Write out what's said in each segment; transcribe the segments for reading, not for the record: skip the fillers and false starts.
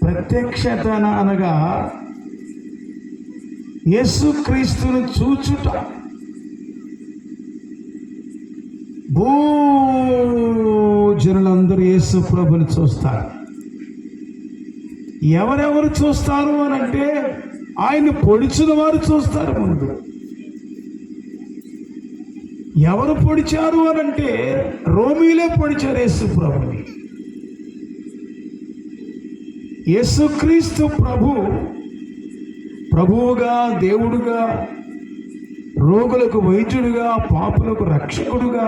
ప్రత్యక్షత అనగా యేసుక్రీస్తును చూచుట. భూజనులందరూ యేసు ప్రభుని చూస్తారు. ఎవరెవరు చూస్తారు అని అంటే ఆయన పొడిచిన వారు చూస్తారు. ముందు ఎవరు పొడిచారు అని అంటే రోమీలే పొడిచారు యేసు ప్రభుని. యేసుక్రీస్తు ప్రభువుగా, దేవుడుగా, రోగులకు వైద్యుడుగా, పాపులకు రక్షకుడుగా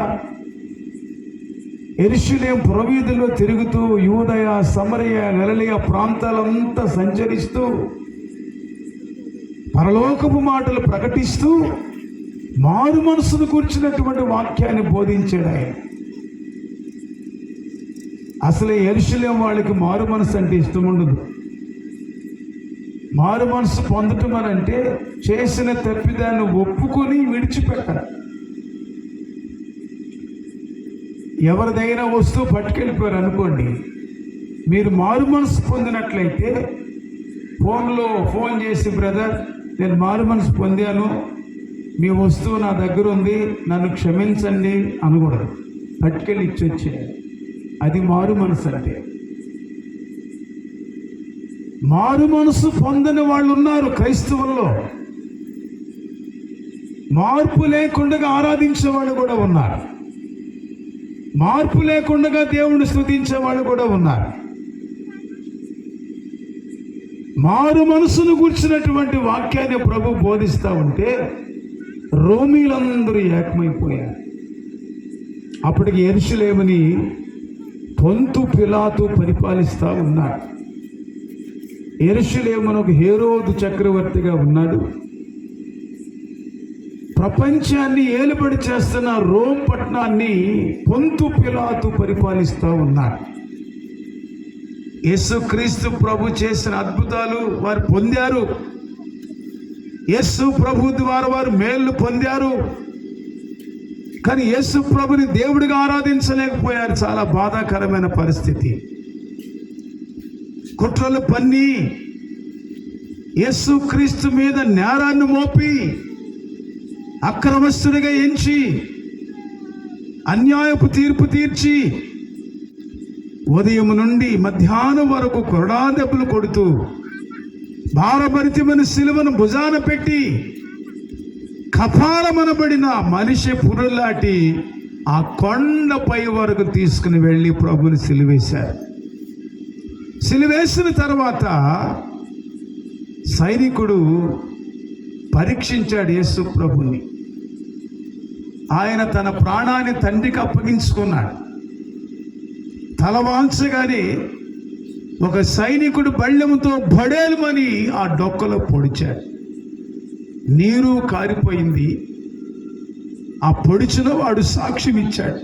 యెరూషలేము పురవీధుల్లో తిరుగుతూ యూదయ, సమరయ, గలిలయ ప్రాంతాలంతా సంచరిస్తూ పరలోకపు మాటలు ప్రకటిస్తూ మారు మనసును కూర్చున్నటువంటి వాక్యాన్ని బోధించాడు ఆయన. అసలే యెరూషలేము వాళ్ళకి మారు మనసు అంటే ఇష్టం ఉండదు. మారు మనసు పొందటం అని అంటే చేసిన తప్పిదాన్ని ఒప్పుకొని విడిచిపెట్టాలి. ఎవరిదైనా వస్తువు పట్టుకెళ్ళిపోయారు అనుకోండి, మీరు మారు మనసు పొందినట్లయితే ఫోన్ చేసి, బ్రదర్ నేను మారు మనసు పొందాను, మీ వస్తువు నా దగ్గర ఉంది, నన్ను క్షమించండి అనకూడదు. పట్టుకెళ్ళి ఇచ్చొచ్చేయాలి. అది మారు మనసు అంటే. మారు మనసు పొందని వాళ్ళు ఉన్నారు క్రైస్తవుల్లో. మార్పు లేకుండా ఆరాధించే వాళ్ళు కూడా ఉన్నారు. మార్పు లేకుండా దేవుణ్ణి స్తుతించే వాళ్ళు కూడా ఉన్నారు. మారు మనసును కూర్చున్నటువంటి వాక్యాన్ని ప్రభు బోధిస్తూ ఉంటే రోమీలందరూ ఏకమైపోయారు. అప్పటికి యెరూషలేముని పొంతు పిలాతు పరిపాలిస్తూ ఉన్నాడు. యెరూషలేమును ఒక హేరోదు చక్రవర్తిగా ఉన్నాడు. ప్రపంచాన్ని ఏలుబడి చేస్తున్న రోమ్ పట్టణాన్ని పొంతు పిలాతు పరిపాలిస్తూ ఉన్నాడు. యేసుక్రీస్తు ప్రభు చేసిన అద్భుతాలు వారు పొందారు. యేసు ప్రభు ద్వారా వారు మేళ్ళు పొందారు. కానీ యేసు ప్రభుని దేవుడిగా ఆరాధించలేకపోయారు. చాలా బాధాకరమైన పరిస్థితి. కుట్రలు పన్ని యేసుక్రీస్తు మీద నేరాన్ని మోపి అక్రమస్తుడిగా ఎంచి అన్యాయపు తీర్పు తీర్చి ఉదయం నుండి మధ్యాహ్నం వరకు కొరడా దెబ్బలు కొడుతూ భారభరితమైన సిలువను భుజాన పెట్టి కపాలమనబడిన మనిషి పురులాటి ఆ కొండపై వరకు తీసుకుని వెళ్ళి ప్రభుని సిలువేశారు. సిలువేసిన తర్వాత సైనికుడు పరీక్షించాడు యేసు ప్రభుని. ఆయన తన ప్రాణాన్ని తండ్రికి అప్పగించుకున్నాడు. తలవాల్చగానే ఒక సైనికుడు బళ్ళెముతో బడేలుమని ఆ డొక్కలో పొడిచాడు. నీరు కారిపోయింది. ఆ పొడిచిన వాడు సాక్ష్యం ఇచ్చాడు,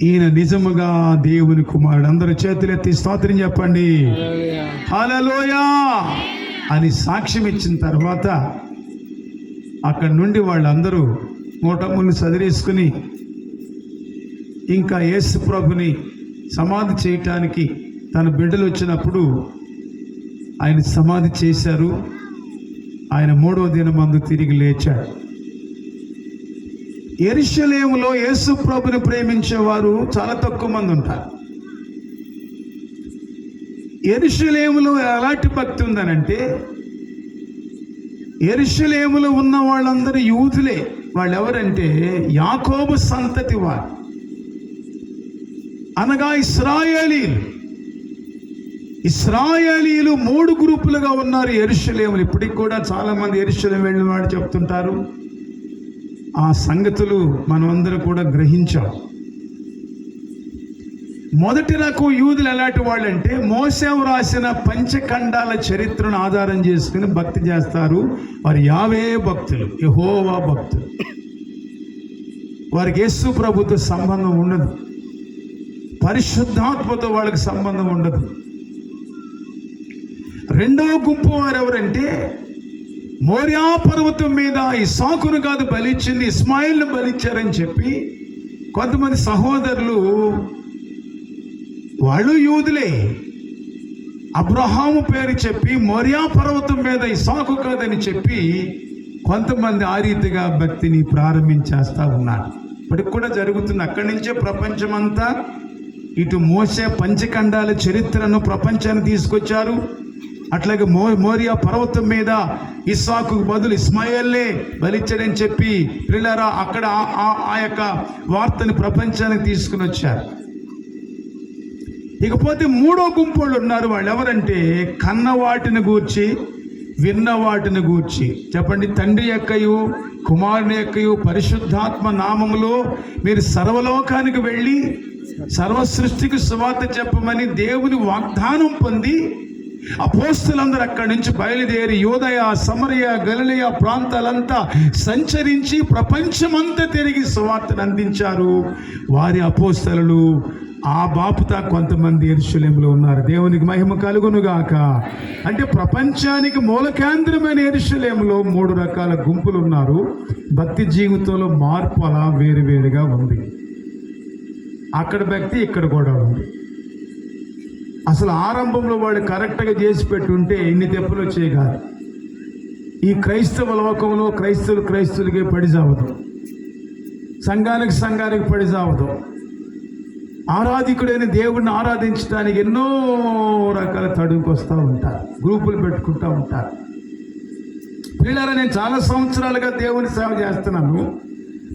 ఈయన నిజముగా దేవుని కుమారుడు. అందరూ చేతులెత్తి స్తోత్రం చెప్పండి, హల్లెలూయా అని సాక్ష్యం ఇచ్చిన తర్వాత అక్కడి నుండి వాళ్ళందరూ మూటములు సదిరేసుకుని ఇంకా యేసు ప్రభుని సమాధి చేయటానికి తన బిడ్డలు వచ్చినప్పుడు ఆయన సమాధి చేశారు. ఆయన 3వ దినమందు తిరిగి లేచాడు. యెరూషలేములో యేసు ప్రభుని ప్రేమించేవారు చాలా తక్కువ మంది ఉంటారు. యెరూషలేములో ఎలాంటి భక్తి ఉందనంటే, యెరూషలేములో ఉన్న వాళ్ళందరూ యూదులే. వాళ్ళు ఎవరంటే యాకోబు సంతతి వారు, అనగా ఇశ్రాయేలీలు 3 గ్రూపులుగా ఉన్నారు యెరూషలేములు. ఇప్పటికి కూడా చాలా మంది యెరూషలేము వెళ్ళిన వాడు చెప్తుంటారు. ఆ సంగతులు మనమందరం కూడా గ్రహించాం. మొదటి రకం యూదులు ఎలాంటి వాళ్ళంటే మోసే రాసిన పంచఖండాల చరిత్రను ఆధారం చేసుకుని భక్తి చేస్తారు. వారు యావే భక్తులు, యెహోవా భక్తులు. వారికి యేసు ప్రభుతో సంబంధం ఉండదు, పరిశుద్ధాత్మతో వాళ్ళకి సంబంధం ఉండదు. రెండవ గుంపు వారు ఎవరంటే మోరియా పర్వతం మీద ఇస్సాకును కాదు బలిచ్చింది, ఇస్మాయిల్ను బలిచ్చారని చెప్పి కొంతమంది సహోదరులు వాళ్ళు యూదులే. అబ్రహాము పేరు చెప్పి మోరియా పర్వతం మీద ఇస్సాకు కాదని చెప్పి కొంతమంది ఆ రీతిగా భక్తిని ప్రారంభించేస్తా ఉన్నారు. ఇప్పటికి కూడా జరుగుతుంది. అక్కడి నుంచే ప్రపంచమంతా ఇటు మోసే పంచఖండాల చరిత్రను ప్రపంచాన్ని తీసుకొచ్చారు. అట్లాగే మోరియా పర్వతం మీద ఇస్సాకు బదులు ఇస్మాయిల్నే బలిచ్చాడని చెప్పి పిల్లరా అక్కడ ఆ యొక్క వార్తని ప్రపంచానికి తీసుకుని వచ్చారు. ఇకపోతే మూడో గుంపు వాళ్ళు ఉన్నారు. వాళ్ళు ఎవరంటే కన్న వాటిని గూర్చి విన్న వాటిని గూర్చి. చెప్పండి, తండ్రి యొక్కయు కుమారుని యొక్కయు పరిశుద్ధాత్మ నామములో మీరు సర్వలోకానికి వెళ్ళి సర్వ సృష్టికి సువార్త చెప్పమని దేవుని వాగ్దానం పొంది అపోస్తలులందరూ అక్కడి నుంచి బయలుదేరి యూదయ, సమరయ, గలిలయ ప్రాంతాలంతా సంచరించి ప్రపంచమంతా తిరిగి సువార్తను అందించారు. వారి అపోస్తలులు ఆ బాపుతా కొంతమంది యెరూషలేములో ఉన్నారు. దేవునికి మహిమ కలుగునుగాక. అంటే ప్రపంచానికి మూల కేంద్రమైన యెరూషలేములో 3 రకాల గుంపులు ఉన్నారు. భక్తి జీవితంలో మార్పు అలా వేరువేరుగా ఉంది. అక్కడ భక్తి ఇక్కడ కూడా ఉంది. అసలు ఆరంభంలో వాడు కరెక్ట్గా చేసి పెట్టుంటే ఇన్ని తెప్పులు వచ్చేవి కాదు. ఈ క్రైస్తవ లోకంలో క్రైస్తువులకే పడిజావదు, సంఘానికి పడిజావదు. ఆరాధికుడైన దేవుడిని ఆరాధించడానికి ఎన్నో రకాల తడుకు వస్తూ ఉంటారు, గ్రూపులు పెట్టుకుంటూ ఉంటారు. పిల్లరా, నేను చాలా సంవత్సరాలుగా దేవుని సేవ చేస్తున్నాను.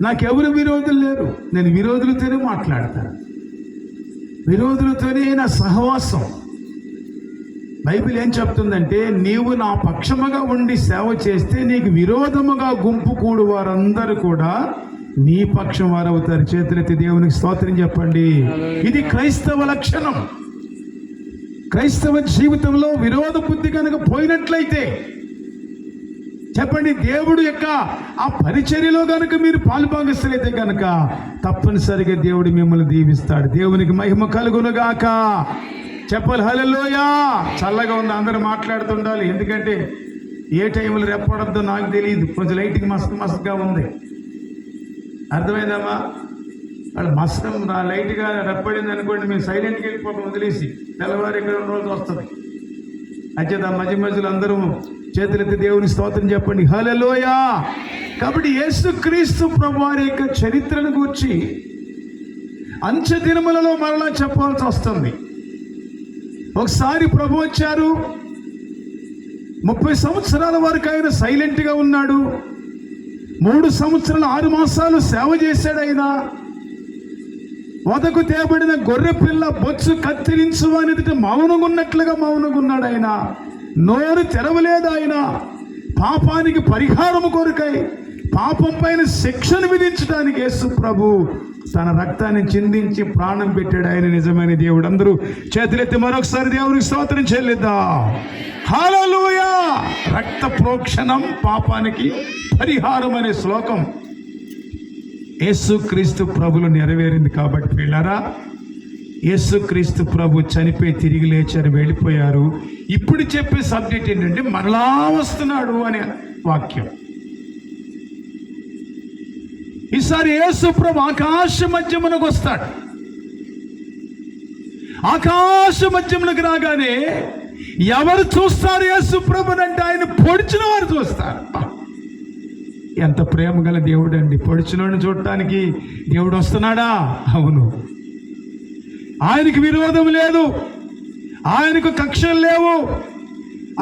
నాకెవరు విరోధులు లేరు. నేను విరోధులతోనే మాట్లాడతాను, విరోధులతోనే నా సహవాసం. బైబిల్ ఏం చెప్తుందంటే, నీవు నా పక్షముగా ఉండి సేవ చేస్తే నీకు విరోధముగా గుంపు కూడు వారందరూ కూడా నీ పక్షం వారు అవుతారు. చేతులెత్తి దేవునికి స్తోత్రం చెప్పండి. ఇది క్రైస్తవ లక్షణం. క్రైస్తవ జీవితంలో విరోధ బుద్ధి కనుక పోయినట్లయితే చెప్పండి, దేవుడు యొక్క ఆ పరిచర్యలో కనుక మీరు పాలుభాగస్తులైతే కనుక తప్పనిసరిగా దేవుడు మిమ్మల్ని దీవిస్తాడు. దేవునికి మహిమ కలుగునుగాక. చెప్పాలి హల్లెలూయా. చల్లగా ఉంది, అందరూ మాట్లాడుతుండాలి. ఎందుకంటే ఏ టైంలో రెప్పడద్దో నాకు తెలియదు. కొంచెం లైట్కి మస్తుగా ఉంది. అర్థమైందమ్మా? వాళ్ళు మస్తం లైట్గా రెప్పడింది అనుకోండి, మేము సైలెంట్కి వెళ్ళిపోతాం వదిలేసి. తెల్లవారు ఇక్కడ 2 రోజులు వస్తుంది. అంచేత మధ్య మధ్యలో అందరూ చేతులెత్తి దేవుని స్తోత్రం చెప్పండి హల్లెలూయా. కాబట్టి యేసుక్రీస్తు ప్రభువారి యొక్క చరిత్రను గూర్చి అంచె దినములలో మరలా చెప్పాల్సి వస్తుంది. ఒకసారి ప్రభు వచ్చారు, 30 సంవత్సరాల వరకు ఆయన సైలెంట్గా ఉన్నాడు. 3 సంవత్సరాలు 6 మాసాలు సేవ చేశాడు. ఆయన వదకు తేబడిన గొర్రె పిల్ల బొచ్చు కత్తిరించు అనేది మౌనంగా ఉన్నట్లుగా మౌనంగా ఉన్నాడు. ఆయన నోరు తెరవలేదు. ఆయన పాపానికి పరిహారం కొరకై పాపం పైన శిక్షను విధించడానికి యేసు ప్రభు తన రక్తాన్ని చిందించి ప్రాణం పెట్టాడు. ఆయన నిజమైన దేవుడు. అందరూ చేతులెత్తి మరొకసారి దేవునికి స్తోత్రం చెల్లిద్దాం. హల్లెలూయా. రక్త ప్రోక్షణం పాపానికి పరిహారం అనే శ్లోకం యేసుక్రీస్తు ప్రభులు నెరవేరింది. కాబట్టి పిల్లరా, యేసుక్రీస్తు ప్రభు చనిపోయి తిరిగి లేచారు, వెళ్ళిపోయారు. ఇప్పుడు చెప్పే సబ్జెక్ట్ ఏంటంటే మరలా వస్తున్నాడు అనే వాక్యం. ఈసారి యేసు ప్రభు ఆకాశ మధ్యమునకు వస్తాడు. ఆకాశ మధ్యమునకు రాగానే ఎవరు చూస్తారు యేసు ప్రభునంటే ఆయన పొడిచిన వారు చూస్తారు. ఎంత ప్రేమ గల దేవుడు అండి. పొడిచినోడిని చూడటానికి దేవుడు వస్తున్నాడా? అవును. ఆయనకు విరోధం లేదు, ఆయనకు కక్షలు లేవు,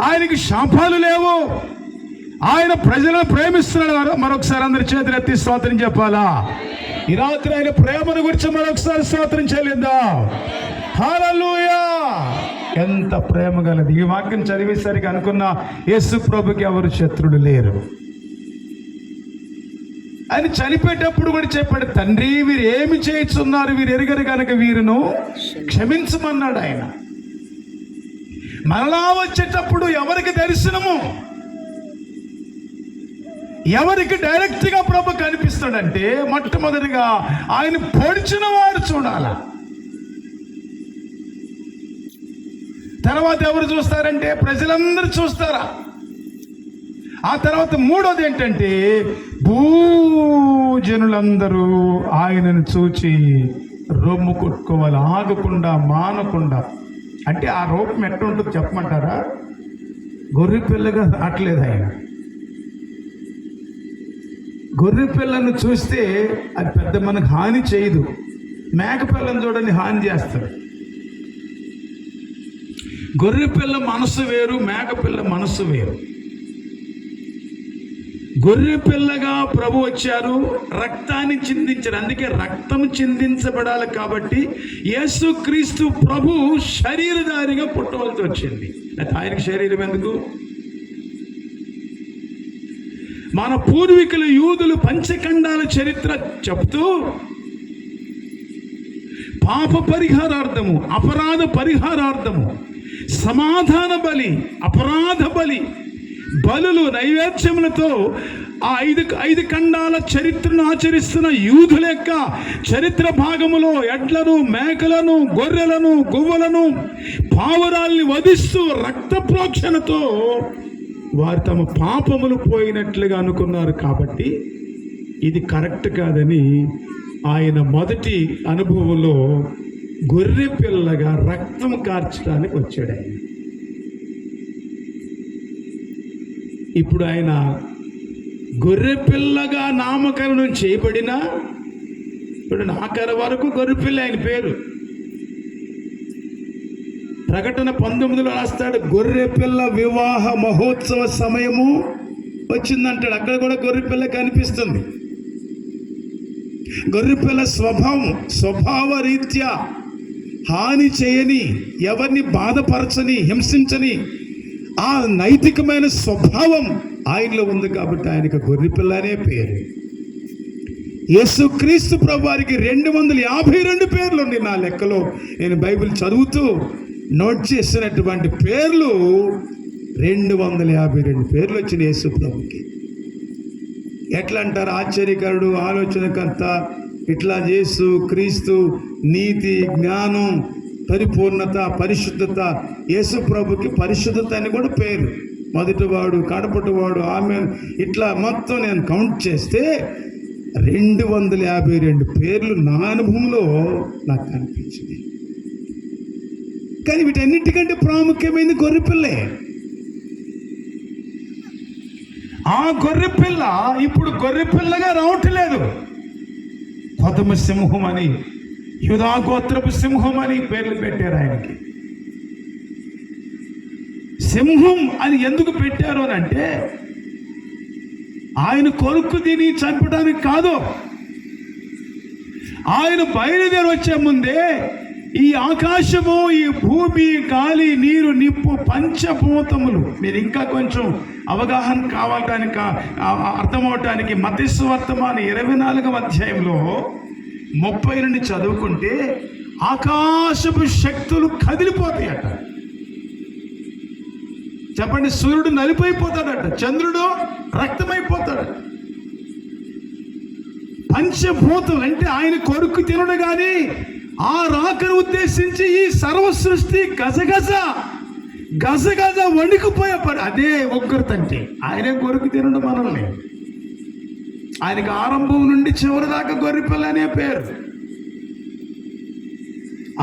ఆయనకు శాపాలు లేవు. ఆయన ప్రజలను ప్రేమిస్తున్నాడు. మరొకసారి అందరి చేతులు ఎత్తి స్తోత్రం చెప్పాలా? ఈ రాత్రి ఆయన ప్రేమను గురించి మరొకసారి స్తోత్రం చెల్లిద్దాం. హల్లెలూయా. ఎంత ప్రేమ గలది. ఈ వాక్యం చదివేసరికి అనుకున్న యేసు ప్రభుకి ఎవరు శత్రుడు లేరు. ఆయన చనిపోయేటప్పుడు కూడా చెప్పాడు, తండ్రి వీరు ఏమి చేస్తున్నారు, వీరు ఎరగరు కనుక వీరును క్షమించమన్నాడు ఆయన. మరలా వచ్చేటప్పుడు ఎవరికి దర్శనము, ఎవరికి డైరెక్ట్గా ప్రభు కనిపిస్తాడంటే మొట్టమొదటిగా ఆయన పొడిచిన వారు చూడాల. తర్వాత ఎవరు చూస్తారంటే ప్రజలందరూ చూస్తారా. ఆ తర్వాత మూడోది ఏంటంటే భూజనులందరూ ఆయనను చూచి రొమ్ము కొట్టుకోవాలి, ఆగకుండా మానకుండా. అంటే ఆ రూపం ఎట్లా ఉంటుందో చెప్పమంటారా? గొర్రె పిల్లగా రావట్లేదు ఆయన. గొర్రె పిల్లను చూస్తే అది పెద్ద మనకు హాని చేయదు. మేక పిల్లని చూడండి, హాని చేస్తాడు. గొర్రె పిల్ల మనసు వేరు, మేక పిల్ల మనసు వేరు. గొర్రె పిల్లగా ప్రభు వచ్చారు, రక్తాన్ని చిందించారు. అందుకే రక్తం చిందించబడాలి కాబట్టి యేసుక్రీస్తు ప్రభు శరీరధారిగా పుట్టవలసి వచ్చింది. ఆయనకి శరీరం ఎందుకు? మన పూర్వీకులు యూదులు పంచఖండాల చరిత్ర చెప్తూ పాప పరిహారార్థము, అపరాధ పరిహారార్థము, సమాధాన బలి, అపరాధ బలి, బలులు, నైవేద్యములతో ఆ ఐదు ఖండాల చరిత్రను ఆచరిస్తున్న యూదుల యొక్క చరిత్ర భాగములో ఎడ్లను, మేకలను, గొర్రెలను, గువ్వలను, పావురాల్ని వధిస్తూ రక్త ప్రోక్షణతో వారు తమ పాపములు పోయినట్లుగా అనుకున్నారు. కాబట్టి ఇది కరెక్ట్ కాదని ఆయన మొదటి అనుభవంలో గొర్రె పిల్లగా రక్తం కార్చడానికి వచ్చాడు ఆయన. ఇప్పుడు ఆయన గొర్రె పిల్లగా నామకరణం చేయబడిన, ఇప్పుడు ఆఖరి వరకు గొర్రె పిల్ల ఆయన పేరు. ప్రకటన 19లో రాస్తాడు, గొర్రె పిల్ల వివాహ మహోత్సవ సమయము వచ్చిందంటాడు. అక్కడ కూడా గొర్రె పిల్ల కనిపిస్తుంది. గొర్రె పిల్ల స్వభావ రీత్యా హాని చేయని, ఎవరిని బాధపరచని, హింసించని ఆ నైతికమైన స్వభావం ఆయనలో ఉంది కాబట్టి ఆయనకు గొర్రె పిల్ల అనే పేరు. యేసుక్రీస్తు ప్రభు వారికి 252 పేర్లు ఉన్నాయి. నా లెక్కలో నేను బైబిల్ చదువుతూ నోట్ చేసినటువంటి పేర్లు 252 పేర్లు వచ్చిన యేసు ప్రభుకి. ఎట్లా అంటారు? ఆశ్చర్యకరుడు, ఆలోచనకర్త, ఇట్లా యేసు క్రీస్తు, నీతి, జ్ఞానం, పరిపూర్ణత, పరిశుద్ధత. యేసు ప్రభుకి పరిశుద్ధత అని కూడా పేరు. మొదటివాడు, కడపటివాడు, ఆమె, ఇట్లా మొత్తం నేను కౌంట్ చేస్తే 252 పేర్లు నా అనుభవంలో నాకు కనిపించింది. కానీ వీటన్నిటికంటే ప్రాముఖ్యమైనది గొర్రెపిల్లే. ఆ గొర్రెపిల్ల ఇప్పుడు గొర్రెపిల్లగా రావట్లేదు. కొదమ సింహం అని, యూదా గోత్రపు సింహం అని పేర్లు పెట్టారు ఆయనకి. సింహం అని ఎందుకు పెట్టారు అని అంటే, ఆయన కొరుకు తిని చంపడానికి కాదు. ఆయన బయలుదేరి వచ్చే ముందే ఈ ఆకాశము, ఈ భూమి, గాలి, నీరు, నిప్పు, పంచభూతములు, మీరు ఇంకా కొంచెం అవగాహన కావటానికి, అర్థమవటానికి మత్తయి సువార్తమాన 24వ అధ్యాయంలో 30 నుండి చదువుకుంటే ఆకాశపు శక్తులు కదిలిపోతాయట. చెప్పండి, సూర్యుడు నలిపైపోతాడట, చంద్రుడు రక్తమైపోతాడు. పంచభూతులు అంటే ఆయన కొరుకు తినడు. కానీ ఆ రాకను ఉద్దేశించి ఈ సర్వ సృష్టి గజగజ వణికిపోయే పని. అదే ఉగ్రత అంటే. ఆయనే కొరుకు తినడు మనల్ని. ఆయనకి ఆరంభం నుండి చివరి దాకా గొర్రెపిల్ల అనే పేరు.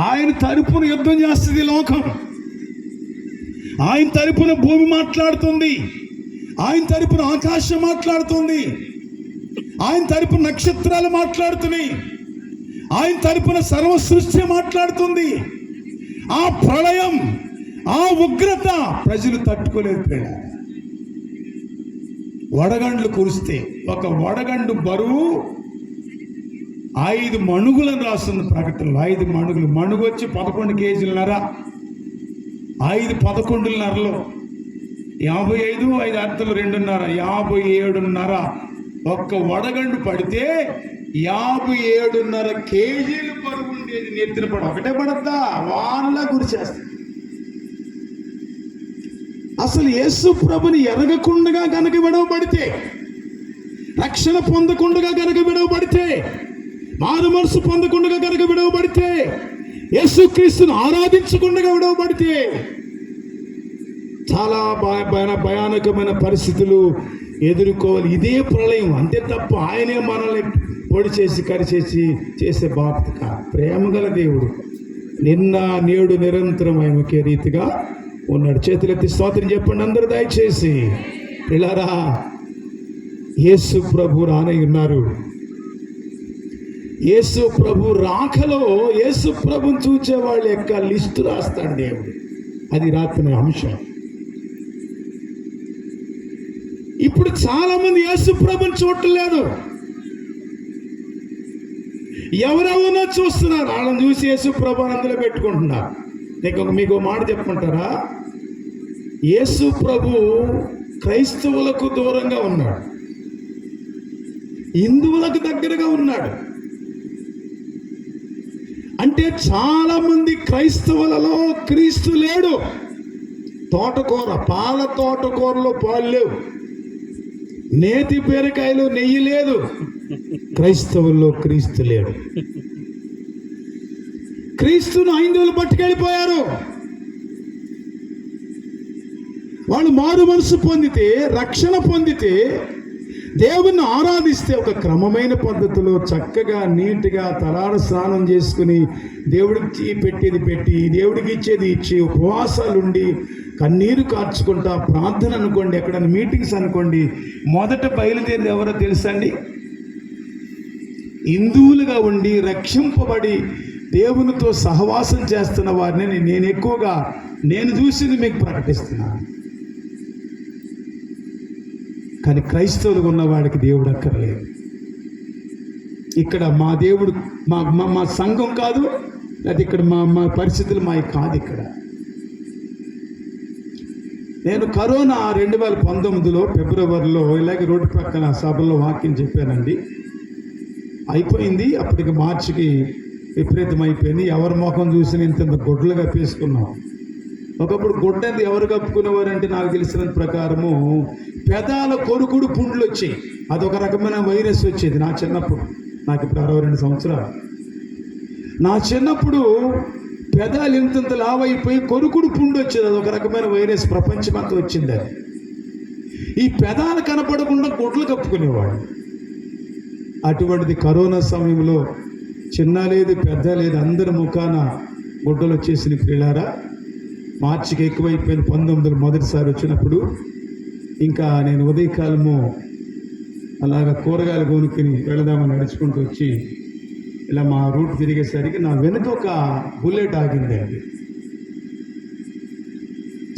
ఆయన తరపున యుద్ధం చేస్తుంది లోకం. ఆయన తరపున భూమి మాట్లాడుతుంది. ఆయన తరపున ఆకాశం మాట్లాడుతుంది. ఆయన తరపున నక్షత్రాలు మాట్లాడుతున్నాయి. ఆయన తరపున సర్వ సృష్టి మాట్లాడుతుంది. ఆ ప్రళయం, ఆ ఉగ్రత ప్రజలు తట్టుకోలేదు. వడగండ్లు కురిస్తే ఒక వడగండు బరువు 5 మణుగులను రాస్తుంది ప్రకటనలో. 5 మణుగులు. మణుగు వచ్చి 11 కేజీలన్నర. 5 11.5లో 55, 5 అర్థలు 2.5, 57.5. ఒక్క వడగండు పడితే 57.5 కేజీలు బరువు ఉండేది. నెత్తిన పడ ఒకటే పడద్దా, వానలా కురిచేస్తుంది. అసలు యేసు ప్రభుని ఎరగకుండా కనుక విడవబడితే, రక్షణ పొందకుండా కనుక విడవబడితే, మారు మనసు పొందకుండా కనుక విడవబడితే, యేసుక్రీస్తును ఆరాధించకుండా విడవబడితే చాలా భయానకమైన పరిస్థితులు ఎదుర్కోవాలి. ఇదే ప్రళయం అంతే తప్ప ఆయనే మనల్ని పొడి చేసి కరిచేసి చేసే బాధ్యత కాదు. ప్రేమ గల దేవుడు నిన్న నేడు నిరంతరం ఆయన ఒకే రీతిగా ఉన్నాడు. చేతులెత్తి స్తోత్రం చెప్పండి అందరూ దయచేసి. పిల్లరా, యేసు ప్రభు రానై ఉన్నారు. యేసు ప్రభు రాకలో యేసు ప్రభుని చూచే వాళ్ళ యొక్క లిస్టు రాస్తాడు దేవుడు. అది రాత్రి అంశం. ఇప్పుడు చాలా మంది యేసు ప్రభుని చూడలేదు. ఎవరెవరో చూస్తున్నారు, వాళ్ళని చూసి యేసు ప్రభు అందులో పెట్టుకుంటున్నారు. మీకు మాట చెప్పుకుంటారా? యేసు ప్రభు క్రైస్తవులకు దూరంగా ఉన్నాడు, హిందువులకు దగ్గరగా ఉన్నాడు. అంటే చాలా మంది క్రైస్తవులలో క్రీస్తు లేడు. తోటకూర, పాల తోటకూరలో పాలు లేవు, నేతి బీరకాయలు నెయ్యి లేదు. క్రైస్తవుల్లో క్రీస్తు లేడు. క్రీస్తును హైందువులు పట్టుకెళ్ళిపోయారు. వాళ్ళు మారు మనసు పొందితే, రక్షణ పొందితే, దేవుణ్ణి ఆరాధిస్తే ఒక క్రమమైన పద్ధతిలో చక్కగా నీట్గా తలార స్నానం చేసుకుని దేవుడికి పెట్టేది పెట్టి దేవుడికి ఇచ్చేది ఇచ్చి ఉపవాసాలుండి కన్నీరు కార్చుకుంటా ప్రార్థన అనుకోండి, ఎక్కడైనా మీటింగ్స్ అనుకోండి, మొదట బయలుదేరేది ఎవరో తెలుసండి? హిందువులుగా ఉండి రక్షింపబడి దేవునితో సహవాసం చేస్తున్న వారిని నేను చూసింది మీకు ప్రకటిస్తున్నాను. కానీ క్రైస్తవులుగా ఉన్నవాడికి దేవుడు అక్కర్లేదు. ఇక్కడ మా దేవుడు మా సంఘం కాదు, లేదా ఇక్కడ మా పరిస్థితులు మావి కాదు. ఇక్కడ నేను కరోనా 2019లో ఫిబ్రవరిలో ఇలాగే రోడ్డు పక్కన సభలో వాక్యం చెప్పానండి. అయిపోయింది. అప్పటికి మార్చికి విపరీతం అయిపోయింది. ఎవరి ముఖం చూసి ఇంత గొడ్లు కప్పేసుకున్నాం. ఒకప్పుడు గొడ్డది ఎవరు కప్పుకునేవారంటే నాకు తెలిసిన ప్రకారము పెదాల కొరుకుడు పుండ్లు వచ్చాయి. అదొక రకమైన వైరస్ వచ్చేది నా చిన్నప్పుడు. నాకు ఇప్పుడు 62 సంవత్సరాలు. నా చిన్నప్పుడు పెదాలు ఇంతంత లావైపోయి కొరుకుడు పుండు వచ్చేది. అదొక రకమైన వైరస్, ప్రపంచమంతా వచ్చింది అది. ఈ పెదాలు కనపడకుండా గొడ్లు కప్పుకునేవాడు. అటువంటిది కరోనా సమయంలో చిన్న లేదు పెద్ద లేదు, అందరి ముఖాన గుడ్డలు వచ్చేసిన పిల్లారా. మార్చికి ఎక్కువైపోయిన 19 మొదటిసారి వచ్చినప్పుడు ఇంకా నేను ఉదయకాలము అలాగ కూరగాయలు కొనుక్కుని వెళదామని నడుచుకుంటూ వచ్చి ఇలా మా రూట్ తిరిగేసరికి నా వెనుక ఒక బుల్లెట్ ఆగిందండి.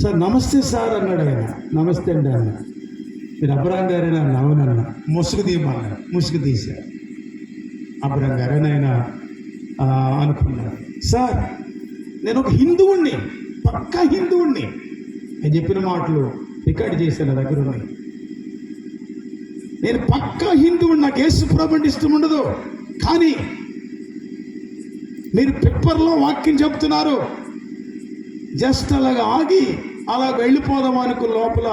సార్ నమస్తే సార్ అన్నాడు ఆయన. నమస్తే అండి అన్న. మీరు అబ్రహం గారేనా అన్న? అవునన్న. ముసుగు తీయమన్నాడు. ముసుగు తీశారు. అబ్రహం గారేనైనా అనుకున్నాను. సార్ నేను ఒక హిందువుణ్ణి, పక్కా హిందువుణ్ణి. నేను చెప్పిన మాటలు రికార్డు చేశాను, నా దగ్గర ఉన్నాయి. నేను పక్కా హిందువుని, నాకు యేసు ప్రభు అంటే ఇష్టం ఉండదు. కానీ మీరు పేపర్లో వాక్యం చెప్తున్నారు, జస్ట్ అలాగా ఆగి అలా వెళ్ళిపోదాం అనుకో. లోపల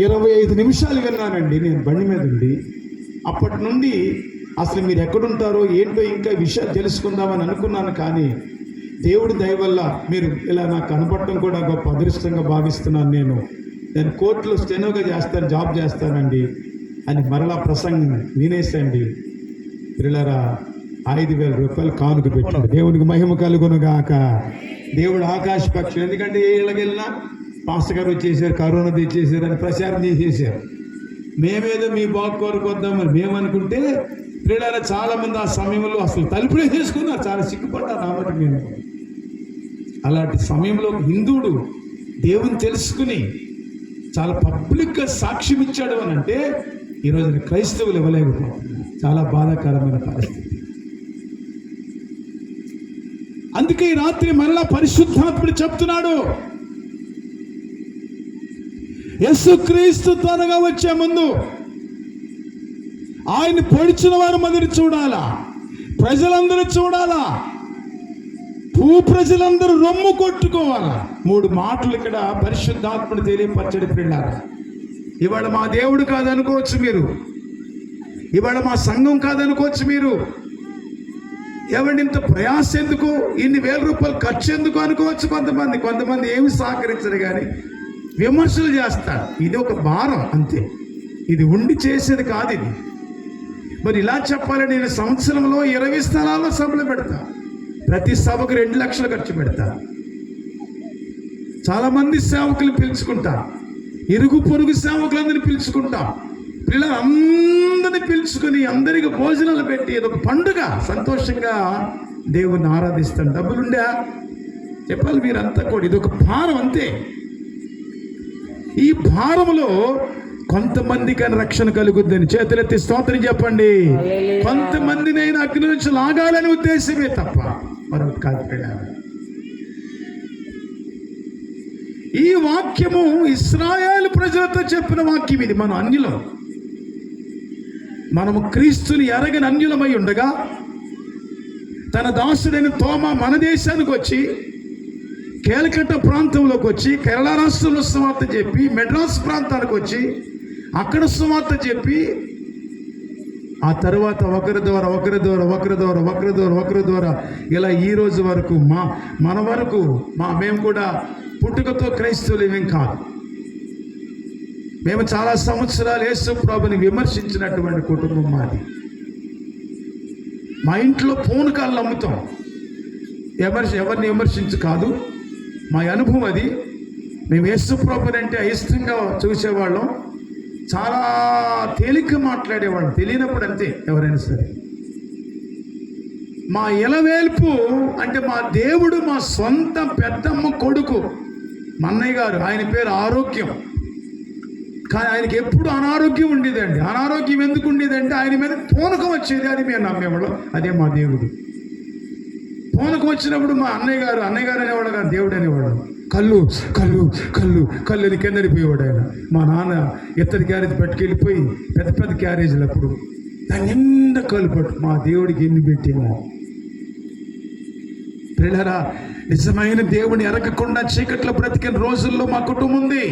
25 నిమిషాలు విన్నానండి నేను బండి మీద ఉండి. అప్పటి నుండి అసలు మీరు ఎక్కడుంటారో ఏంటో ఇంకా విషయాలు తెలుసుకుందామని అనుకున్నాను. కానీ దేవుడి దయ వల్ల మీరు ఇలా నాకు కనపడటం కూడా గొప్ప అదృష్టంగా భావిస్తున్నాను. నేను కోర్టులో స్టెనోగా చేస్తాను, జాబ్ చేస్తానండి అని మరలా ప్రసంగం వినేసండి. పిల్లరా 5,000 రూపాయలు కానుక పెట్టాడు. దేవునికి మహిమ కలుగునుగాక. దేవుడు ఆకాశ పక్షులు, ఎందుకంటే ఏ ఇళ్ళకెళ్ళినా పాస్టర్ గారు వచ్చేసారు, కరోనా తెచ్చేసారు అని ప్రచారం చేసేసారు. మేమేదో మీ బాగు కోరుకొద్దామని మేము అనుకుంటే పిల్లల చాలామంది ఆ సమయంలో అసలు తలుపులే చేసుకున్నారు. చాలా సిగ్గుపడ్డారు కాబట్టి నేను. అలాంటి సమయంలో హిందువుడు దేవుని తెలుసుకుని చాలా పబ్లిక్గా సాక్ష్యం ఇచ్చాడు అని అంటే ఈరోజు క్రైస్తవులు ఇవ్వలేకపోతున్నారు. చాలా బాధాకరమైన పరిస్థితి. అందుకే ఈ రాత్రి మరలా పరిశుద్ధాత్ముడు చెప్తున్నాడు, యేసుక్రీస్తు త్వరగా వచ్చే ముందు ఆయన పొడిచిన వారు మొదటి చూడాలా, ప్రజలందరూ చూడాలా, ప్రజలందరూ రొమ్ము కొట్టుకోవాలా. 3 మాటలు ఇక్కడ పరిశుద్ధాత్ముడు తెలియపరచడి. పిల్లారా, ఇవాళ మా దేవుడు కాదనుకోవచ్చు మీరు, ఇవాళ మా సంఘం కాదనుకోవచ్చు మీరు. ఏమండి ఇంత ప్రయాస ఎందుకు, ఇన్ని వేల రూపాయలు ఖర్చు ఎందుకు అనుకోవచ్చు కొంతమంది ఏమి సహకరించరు కానీ విమర్శలు చేస్తారు. ఇది ఒక భారం అంతే, ఇది ఉండి చేసేది కాదు. ఇది మరి ఇలా చెప్పాలని నేను సంవత్సరంలో 20 స్థలాల్లో సభలు పెడతా. ప్రతి సభకు 2 లక్షలు ఖర్చు పెడతా. చాలామంది సేవకులు పిలుచుకుంటా, ఇరుగు పొరుగు సేవకులందరినీ పిలుచుకుంటా, పిల్లలందరినీ పిలుచుకొని అందరికి భోజనాలు పెట్టి ఏదో ఒక పండుగ సంతోషంగా దేవుణ్ణి ఆరాధిస్తాను. డబ్బులుండా చెప్పాలి మీరంతా కూడా. ఇది ఒక భారం అంతే. ఈ భారములో కొంతమందికైనా రక్షణ కలుగుద్దని చేతులెత్తి స్తోత్రం చెప్పండి. కొంతమందినైనా అగ్ని నుంచి లాగాలని ఉద్దేశమే తప్ప మరొకటి కాదు. ఈ వాక్యము ఇశ్రాయేలు ప్రజలతో చెప్పిన వాక్యం ఇది. మనం అన్యులం, మనము క్రీస్తుని ఎరగని అన్యులమై ఉండగా తన దాసుడైన తోమా మన దేశానికి వచ్చి కేలకట్ట ప్రాంతంలోకి వచ్చి కేరళ రాష్ట్రంలో సువార్త చెప్పి మెడ్రాస్ ప్రాంతానికి వచ్చి అక్కడ సువార్త చెప్పి ఆ తర్వాత ఒకరి ద్వారా ఇలా ఈ రోజు వరకు మన వరకు మేము కూడా పుట్టుకతో క్రైస్తవులు ఏమేం కాదు. మేము చాలా సంవత్సరాలు యేసు ప్రభుని విమర్శించినటువంటి కుటుంబం మాది. మా ఇంట్లో పూనకాళ్ళు అమ్ముతాం. ఎవరిని విమర్శించి కాదు, మా అనుభవం అది. మేము యేసు ప్రభుని అంటే అయిష్టంగా చూసేవాళ్ళం, చాలా తేలిక మాట్లాడేవాళ్ళం, తెలియనప్పుడు అంతే. ఎవరైనా సరే మా ఇలవేల్పు అంటే మా దేవుడు మా సొంత పెద్దమ్మ కొడుకు మా అన్నయ్య గారు, ఆయన పేరు ఆరోగ్యం. కానీ ఆయనకి ఎప్పుడు అనారోగ్యం ఉండేదండి. అనారోగ్యం ఎందుకు ఉండేదంటే ఆయన మీద పూనకం వచ్చేది. అది మేము నమ్మేవాళ్ళం. అదే మా దేవుడు. పూనకం వచ్చినప్పుడు మా అన్నయ్య గారు అనేవాడు కాదు, దేవుడు అనేవాడు. కళ్ళు కళ్ళు కళ్ళు కళ్ళు అని కిందడిపోయేవాడు ఆయన. మా నాన్న ఇత్తడి క్యారేజ్ పట్టుకెళ్ళిపోయి పెద్ద క్యారేజీలు అప్పుడు దాని నిండా కళ్ళు పట్టు మా దేవుడికి ఎన్ని పెట్టేమో. పిల్లరా, నిజమైన దేవుని ఎరగకుండా చీకట్లో బ్రతికిన రోజుల్లో మా కుటుంబం ఉంది.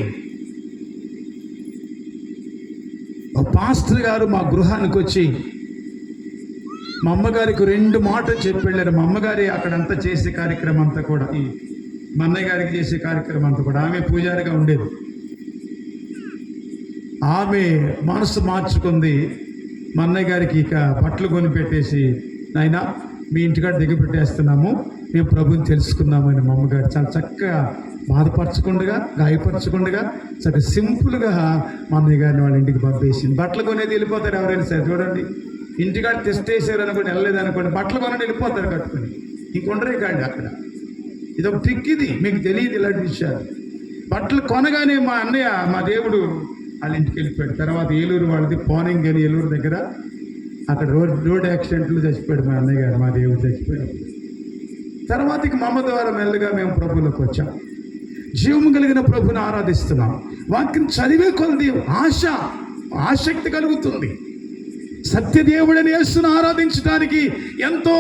పాస్టర్ గారు మా గృహానికి వచ్చి మా అమ్మగారికి 2 మాటలు చెప్పి వెళ్ళారు. మా అమ్మగారి అక్కడంతా చేసే కార్యక్రమం అంతా కూడా, ఈ మా అన్నయ్య గారికి చేసే కార్యక్రమం అంతా కూడా ఆమె పూజారిగా ఉండేది. ఆమె మనసు మార్చుకుంది. మా అన్నయ్య గారికి ఇక బట్టలు కొనిపెట్టేసి, నాయనా మీ ఇంటికాడ దిగబెట్టేస్తున్నాము, మేము ప్రభుని తెలుసుకున్నామని మా అమ్మగారు చాలా చక్కగా బాధపరచకుండా గాయపరచకుండా చక్కగా సింపుల్గా మా అన్నయ్య గారిని వాళ్ళ ఇంటికి పంపేసింది. బట్టలు కొనేది వెళ్ళిపోతారు ఎవరైనా సరే. చూడండి, ఇంటికాడ తెస్టేసారు అనుకోండి, వెళ్ళలేదు అనుకోండి, బట్టలు కొనండి వెళ్ళిపోతారు కట్టుకొని. ఇంకొండరే కాండి అక్కడ. ఇదొక ట్రిక్, ఇది మీకు తెలియదు ఇలాంటి విషయాలు. బట్టలు కొనగానే మా అన్నయ్య మా దేవుడు వాళ్ళ ఇంటికి వెళ్ళిపోయాడు. తర్వాత ఏలూరు వాళ్ళది పోనింగ్ అని ఏలూరు దగ్గర అక్కడ రోడ్ యాక్సిడెంట్లు చచ్చిపోయాడు మా అన్నయ్య గారు. మా దేవుడు చచ్చిపోయాడు. తర్వాత ఇక మా అమ్మ ద్వారా మెల్లగా మేము ప్రభువులోకి వచ్చాం. జీవము కలిగిన ప్రభుని ఆరాధిస్తున్నాం. వాక్యం చదివే కొలది ఆసక్తి కలుగుతుంది. సత్యదేవుడని యేసును ఆరాధించడానికి ఎంతో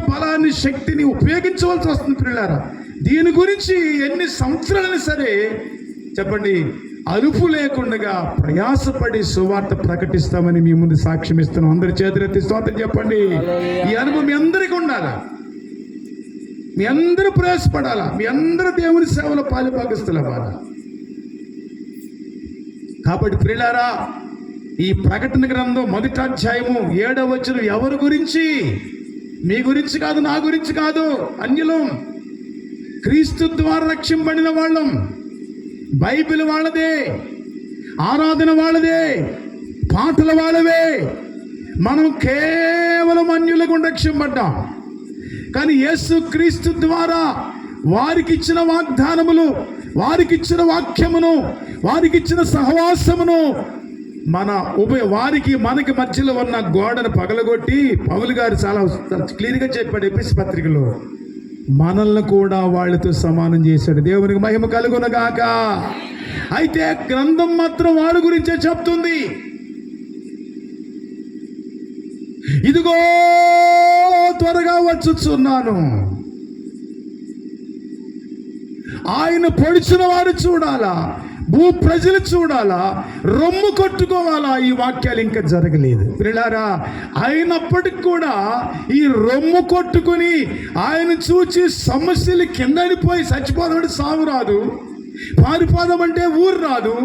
బలాన్ని శక్తిని ఉపయోగించవలసి వస్తుంది పిల్లారా. దీని గురించి ఎన్ని సంవత్సరాలైనా సరే చెప్పండి, అలుపు లేకుండా ప్రయాసపడి సువార్త ప్రకటిస్తామని మీ ముందు సాక్ష్యం ఇస్తున్నాం. అందరి చేతులెత్తి స్తోత్రం చెప్పండి. ఈ అనుభవం మీ అందరికీ ఉండాలా, మీ అందరూ ప్రయాసపడాలా, మీ అందరూ దేవుని సేవలో పాలుభాగస్తులు అవ్వాలా. కాబట్టి ప్రియులారా, ఈ ప్రకటన గ్రంథం 1వ అధ్యాయము 7వ వచనం ఎవరి గురించి? మీ గురించి కాదు, నా గురించి కాదు. అన్యులం, క్రీస్తు ద్వారా రక్షింపబడిన వాళ్ళం. బైబిల్ వాళ్ళదే, ఆరాధన వాళ్ళదే, పాటల వాళ్ళవే. మనం కేవలం అన్యులకు రక్షింపడ్డాం. కానీ యేసు క్రీస్తు ద్వారా వారికి ఇచ్చిన వాగ్దానములు, వారికి ఇచ్చిన వాక్యమును, వారికి ఇచ్చిన సహవాసమును వారికి మనకి మధ్యలో ఉన్న గోడను పగలగొట్టి పౌలు గారు చాలా క్లియర్గా చెప్పాడు ఎఫెసీ పత్రికలో, మనల్ని కూడా వాళ్ళతో సమానం చేశాడు. దేవునికి మహిమ కలుగునగాక. అయితే గ్రంథం మాత్రం వాళ్ళ గురించే చెప్తుంది. ఇదిగో త్వరగా వచ్చుచున్నాను, ఆయన పొడిచిన వారు చూడాలా, భూ ప్రజలు చూడాలా, రొమ్ము కొట్టుకోవాలా. ఈ వాక్యాలు ఇంకా జరగలేదు ప్రియులారా. అయినప్పటికి కూడా ఈ రొమ్ము కొట్టుకుని ఆయన చూచి సమస్యలు కిందడిపోయి చచ్చిపోదామంటే సాగు రాదు, పారిపోదామంటే ఊరు రాదు,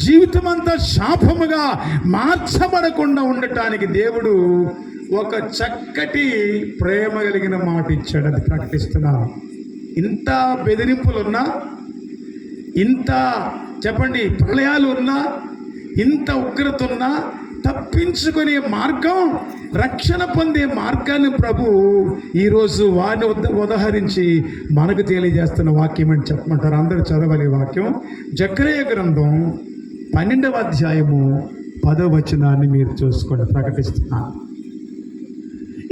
జీవితం అంతా శాపముగా మార్చబడకుండా ఉండటానికి దేవుడు ఒక చక్కటి ప్రేమ కలిగిన మాట ఇచ్చాడు. అది ప్రకటిస్తున్నాను. ఇంత బెదిరింపులున్నా, ఇంత చెప్పండి ప్రళయాలు ఉన్నా, ఇంత ఉగ్రత ఉన్నా తప్పించుకునే మార్గం, రక్షణ పొందే మార్గాన్ని ప్రభు ఈరోజు వారిని ఉదహరించి మనకు తెలియజేస్తున్న వాక్యం అని చెప్పమంటారు. అందరూ చదవాలి వాక్యం. జకర్యా గ్రంథం 12వ అధ్యాయము 10వ వచనాన్ని మీరు చూసుకోండి. ప్రకటిస్తున్నా.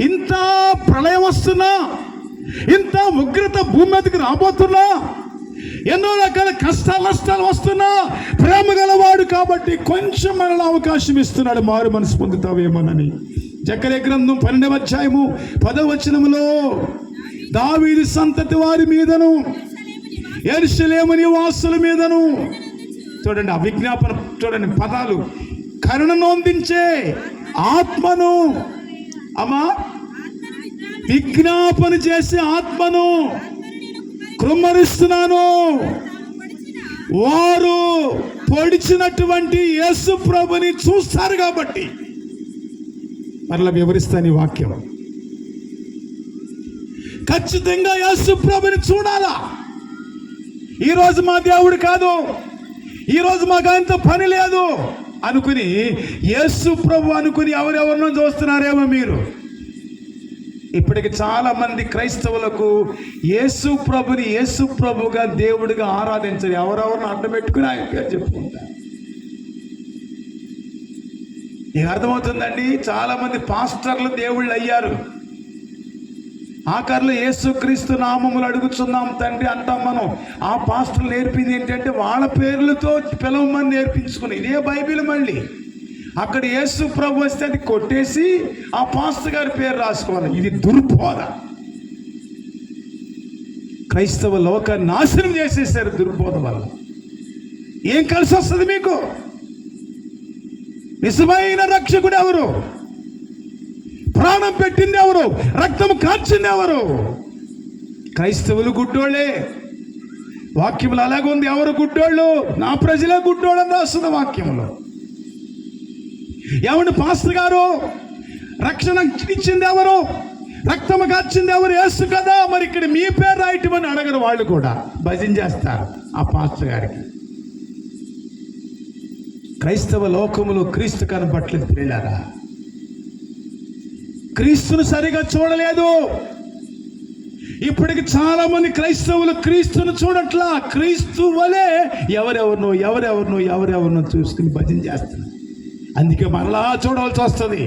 ఇంత ప్రళయం వస్తున్నా, ఇంత ఉగ్రత భూమి మీదకి రాబోతున్నా, ఎన్నో రకాల కష్టాలు నష్టాలు వస్తున్నా, ప్రేమ గలవాడు కాబట్టి కొంచెం మనలో అవకాశం ఇస్తున్నాడు, మారు మనసు పొందుతావేమోనని. జకర్యా గ్రంథం 12వ అధ్యాయము 10వ వచనములో దావీదు సంతతి వారి మీదను యెరూషలేము నివాసుల మీదను, చూడండి ఆ విజ్ఞాపన, చూడండి పదాలు, కరుణ నొందించే ఆత్మను, అమ్మా విజ్ఞాపన చేసే ఆత్మను కృమ్మరిస్తున్నాను. వారు పొడిచినటువంటి యేసు ప్రభుని చూస్తారు కాబట్టి. మరలా వివరిస్తాను ఈ వాక్యం. ఖచ్చితంగా యేసు ప్రభుని చూడాలా. ఈరోజు మా దేవుడు కాదు, ఈరోజు మాకు ఆయనతో పని లేదు అనుకుని యేసు ప్రభు అనుకుని ఎవరెవరినో చూస్తున్నారేమో మీరు. ఇప్పటికి చాలా మంది క్రైస్తవులకు యేసు ప్రభుని యేసు ప్రభుగా దేవుడిగా ఆరాధించరు. ఎవరెవరిని అడ్డం పెట్టుకుని ఆయన పేరు చెప్పుకుంటారు. నీకు అర్థమవుతుందండి? చాలా మంది పాస్టర్లు దేవుళ్ళు అయ్యారు. ఆఖరిలో యేసుక్రీస్తు నామములు అడుగుతున్నాం తండ్రి అంటాం మనం. ఆ పాస్టర్లు నేర్పింది ఏంటంటే వాళ్ళ పేర్లతో పిలవమని నేర్పించుకుని, ఇదే బైబిల్. మళ్ళీ అక్కడ యేసు ప్రభు వస్తే అది కొట్టేసి ఆ పాస్టర్ గారి పేరు రాసుకోవాలి. ఇది దుర్బోధ. క్రైస్తవ లోకాన్ని నాశనం చేసేసారు దుర్బోధ వల్ల. ఏం కలిసి వస్తుంది మీకు? నిజమైన రక్షకుడు ఎవరు? ప్రాణం పెట్టింది ఎవరు? రక్తం కార్చింది ఎవరు? క్రైస్తవులు గుడ్డోళ్ళే. వాక్యములు అలాగే ఉంది. ఎవరు గుడ్డోళ్ళు? నా ప్రజలే గుడ్డోళ్ళు అని రాస్తుంది వాక్యంలో. ఎవరు పాస్టర్ గారు? రక్షణ ఇచ్చింది ఎవరు? రక్తము కార్చింది ఎవరు? యేసు కదా. మరి ఇక్కడ మీ పేరు రాయటమని అడగరు. వాళ్ళు కూడా భజన చేస్తారు ఆ పాస్టర్ గారికి. క్రైస్తవ లోకములో క్రీస్తు కనబట్లేదు ప్రియులారా. క్రీస్తును సరిగా చూడలేదు. ఇప్పటికి చాలా మంది క్రైస్తవులు క్రీస్తును చూడట్లా. క్రీస్తు వలె ఎవరెవరినో చూసుకుని భజన చేస్తున్నారు. అందుకే మరలా చూడవలసి వస్తుంది,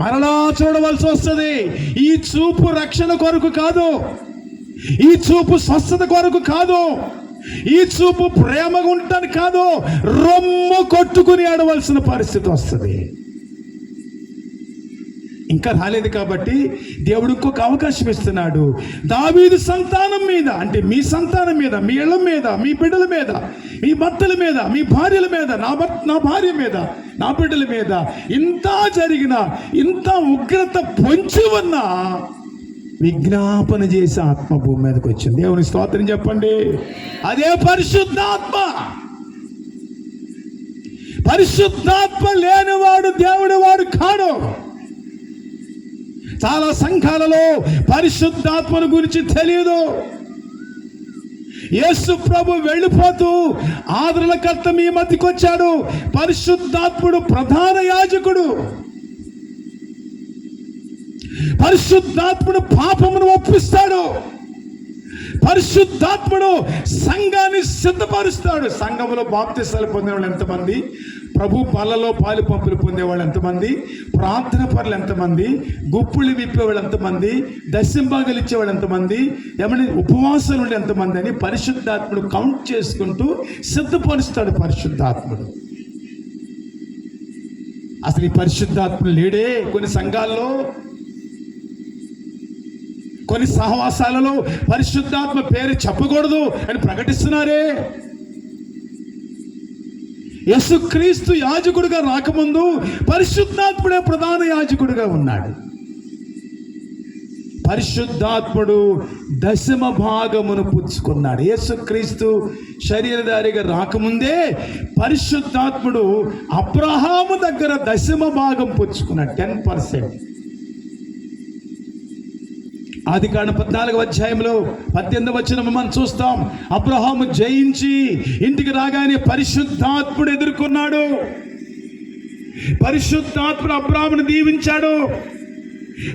మరలా చూడవలసి వస్తుంది. ఈ చూపు రక్షణ కొరకు కాదు, ఈ చూపు స్వస్థత కొరకు కాదు, ఈ చూపు ప్రేమగా ఉండటానికి కాదు, రొమ్ము కొట్టుకుని ఆడవలసిన పరిస్థితి వస్తుంది. ఇంకా రాలేదు కాబట్టి దేవుడు ఇంకొక అవకాశం ఇస్తున్నాడు. దావీదు సంతానం మీద, అంటే మీ సంతానం మీద, మీ ఇళ్ళ మీద, మీ బిడ్డల మీద, మీ భర్తల మీద, మీ భార్యల మీద, నా భార్య మీద, నా బిడ్డల మీద ఇంత జరిగిన, ఇంత ఉగ్రత పొంచి ఉన్న విజ్ఞాపన చేసే ఆత్మ భూమి మీదకి వచ్చింది. దేవుని స్తోత్రం చెప్పండి. అదే పరిశుద్ధాత్మ. పరిశుద్ధాత్మ లేనివాడు దేవుడు వాడు కాడు. చాలా సంఘాలలో పరిశుద్ధాత్మను గురించి తెలియదు. యేసు ప్రభు వెళ్ళిపోతూ ఆదరణకర్త మీ మధ్యకి వచ్చాడు. పరిశుద్ధాత్ముడు ప్రధాన యాజకుడు. పరిశుద్ధాత్ముడు పాపమును ఒప్పిస్తాడు. పరిశుద్ధాత్ముడు సంఘాన్ని సిద్ధపరుస్తాడు. సంఘంలో బాప్తిసాలు పొందేవాళ్ళు ఎంతమంది? ప్రభు పళ్ళలో పాలు పంపులు పొందేవాళ్ళు ఎంతమంది? ప్రార్థన పరులు ఎంతమంది? గుప్పులు విప్పేవాళ్ళు ఎంతమంది? దశంభాగాలు ఇచ్చేవాళ్ళు ఎంతమంది? ఏమని ఉపవాసాలు ఉండే ఎంతమంది అని పరిశుద్ధాత్ముడు కౌంట్ చేసుకుంటూ సిద్ధపరుస్తాడు. పరిశుద్ధాత్ముడు అసలు ఈ పరిశుద్ధాత్ముడు లేడే. కొన్ని సంఘాల్లో, కొన్ని సహవాసాలలో పరిశుద్ధాత్మ పేరు చెప్పకూడదు అని ప్రకటిస్తున్నారే. యేసుక్రీస్తు యాజకుడిగా రాకముందు పరిశుద్ధాత్ముడే ప్రధాన యాజకుడిగా ఉన్నాడు. పరిశుద్ధాత్ముడు దశమ భాగమును పుచ్చుకున్నాడు. యేసుక్రీస్తు శరీరధారిగా రాకముందే పరిశుద్ధాత్ముడు అబ్రహాము దగ్గర దశమ భాగం పుచ్చుకున్నాడు, 10%. ఆదికాండం 14వ అధ్యాయంలో 18వ వచనం మనం చూస్తాం. అబ్రహాము జయించి ఇంటికి రాగానే పరిశుద్ధాత్ముడు ఎదుర్కొన్నాడు. పరిశుద్ధాత్ముడు అబ్రహామును దీవించాడు.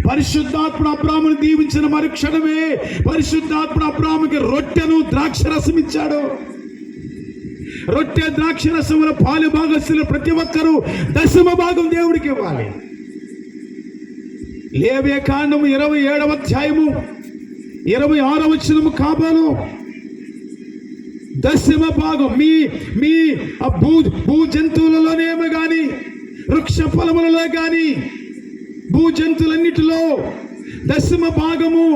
పరిశుద్ధాత్ముడు అబ్రహామును దీవించిన మరుక్షణమే పరిశుద్ధాత్ముడు అబ్రహాముకి రొట్టెను ద్రాక్షరసం ఇచ్చాడు. రొట్టె ద్రాక్షరసముల పాలు భాగస్తులు ప్రతి ఒక్కరూ దశమ భాగం దేవుడికి ఇవ్వాలి. లేవే కాండము 27వ అధ్యాయము 26వ వచనము కాబోలు దశమ భాగం మీ భూ జంతువులలోనేమో కానీ వృక్ష ఫలములలో కానీ భూ జంతువులన్నిటిలో దశమ భాగము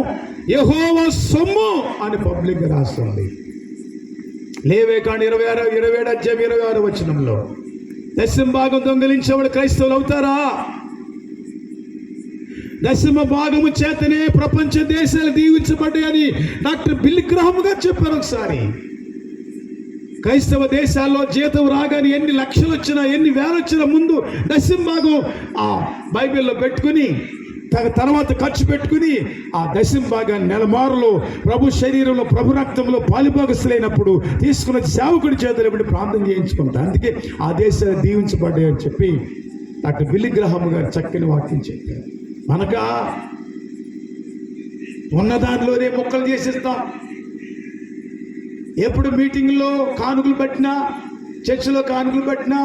యెహోవా సొమ్ము అని పబ్లిక్ రాస్తుంది. లేవే కాండం 27వ అధ్యాయం 26వ వచనంలో దశమ భాగం దొంగిలించేవాడు క్రైస్తవులు అవుతారా? దశమ భాగము చేతనే ప్రపంచ దేశాలు దీవించబడ్డాయని డాక్టర్ బిల్ గ్రహాం గారు చెప్పారు. ఒకసారి క్రైస్తవ దేశాల్లో జీతం రాగానే ఎన్ని లక్షలు వచ్చినా ఎన్ని వేలు వచ్చినా ముందు దశమ భాగం ఆ బైబిల్లో పెట్టుకుని తర్వాత ఖర్చు పెట్టుకుని ఆ దశమ భాగాన్ని నెలమారులో ప్రభు శరీరంలో ప్రభు రక్తంలో పాలుభాగస్తులైనప్పుడు తీసుకున్న సేవకుడి చేతులు ఎప్పుడు ప్రార్థన చేయించుకుంటారు. అందుకే ఆ దేశాలు దీవించబడ్డాయని చెప్పి డాక్టర్ బిల్ గ్రహాం గారు చక్కని వాక్యం చెప్పారు. మనక ఉన్న దానిలోనే మొక్కలు చేసేస్తాం. ఎప్పుడు మీటింగ్లో కానుకలు పెట్టినా చర్చిలో కానుకలు పెట్టినా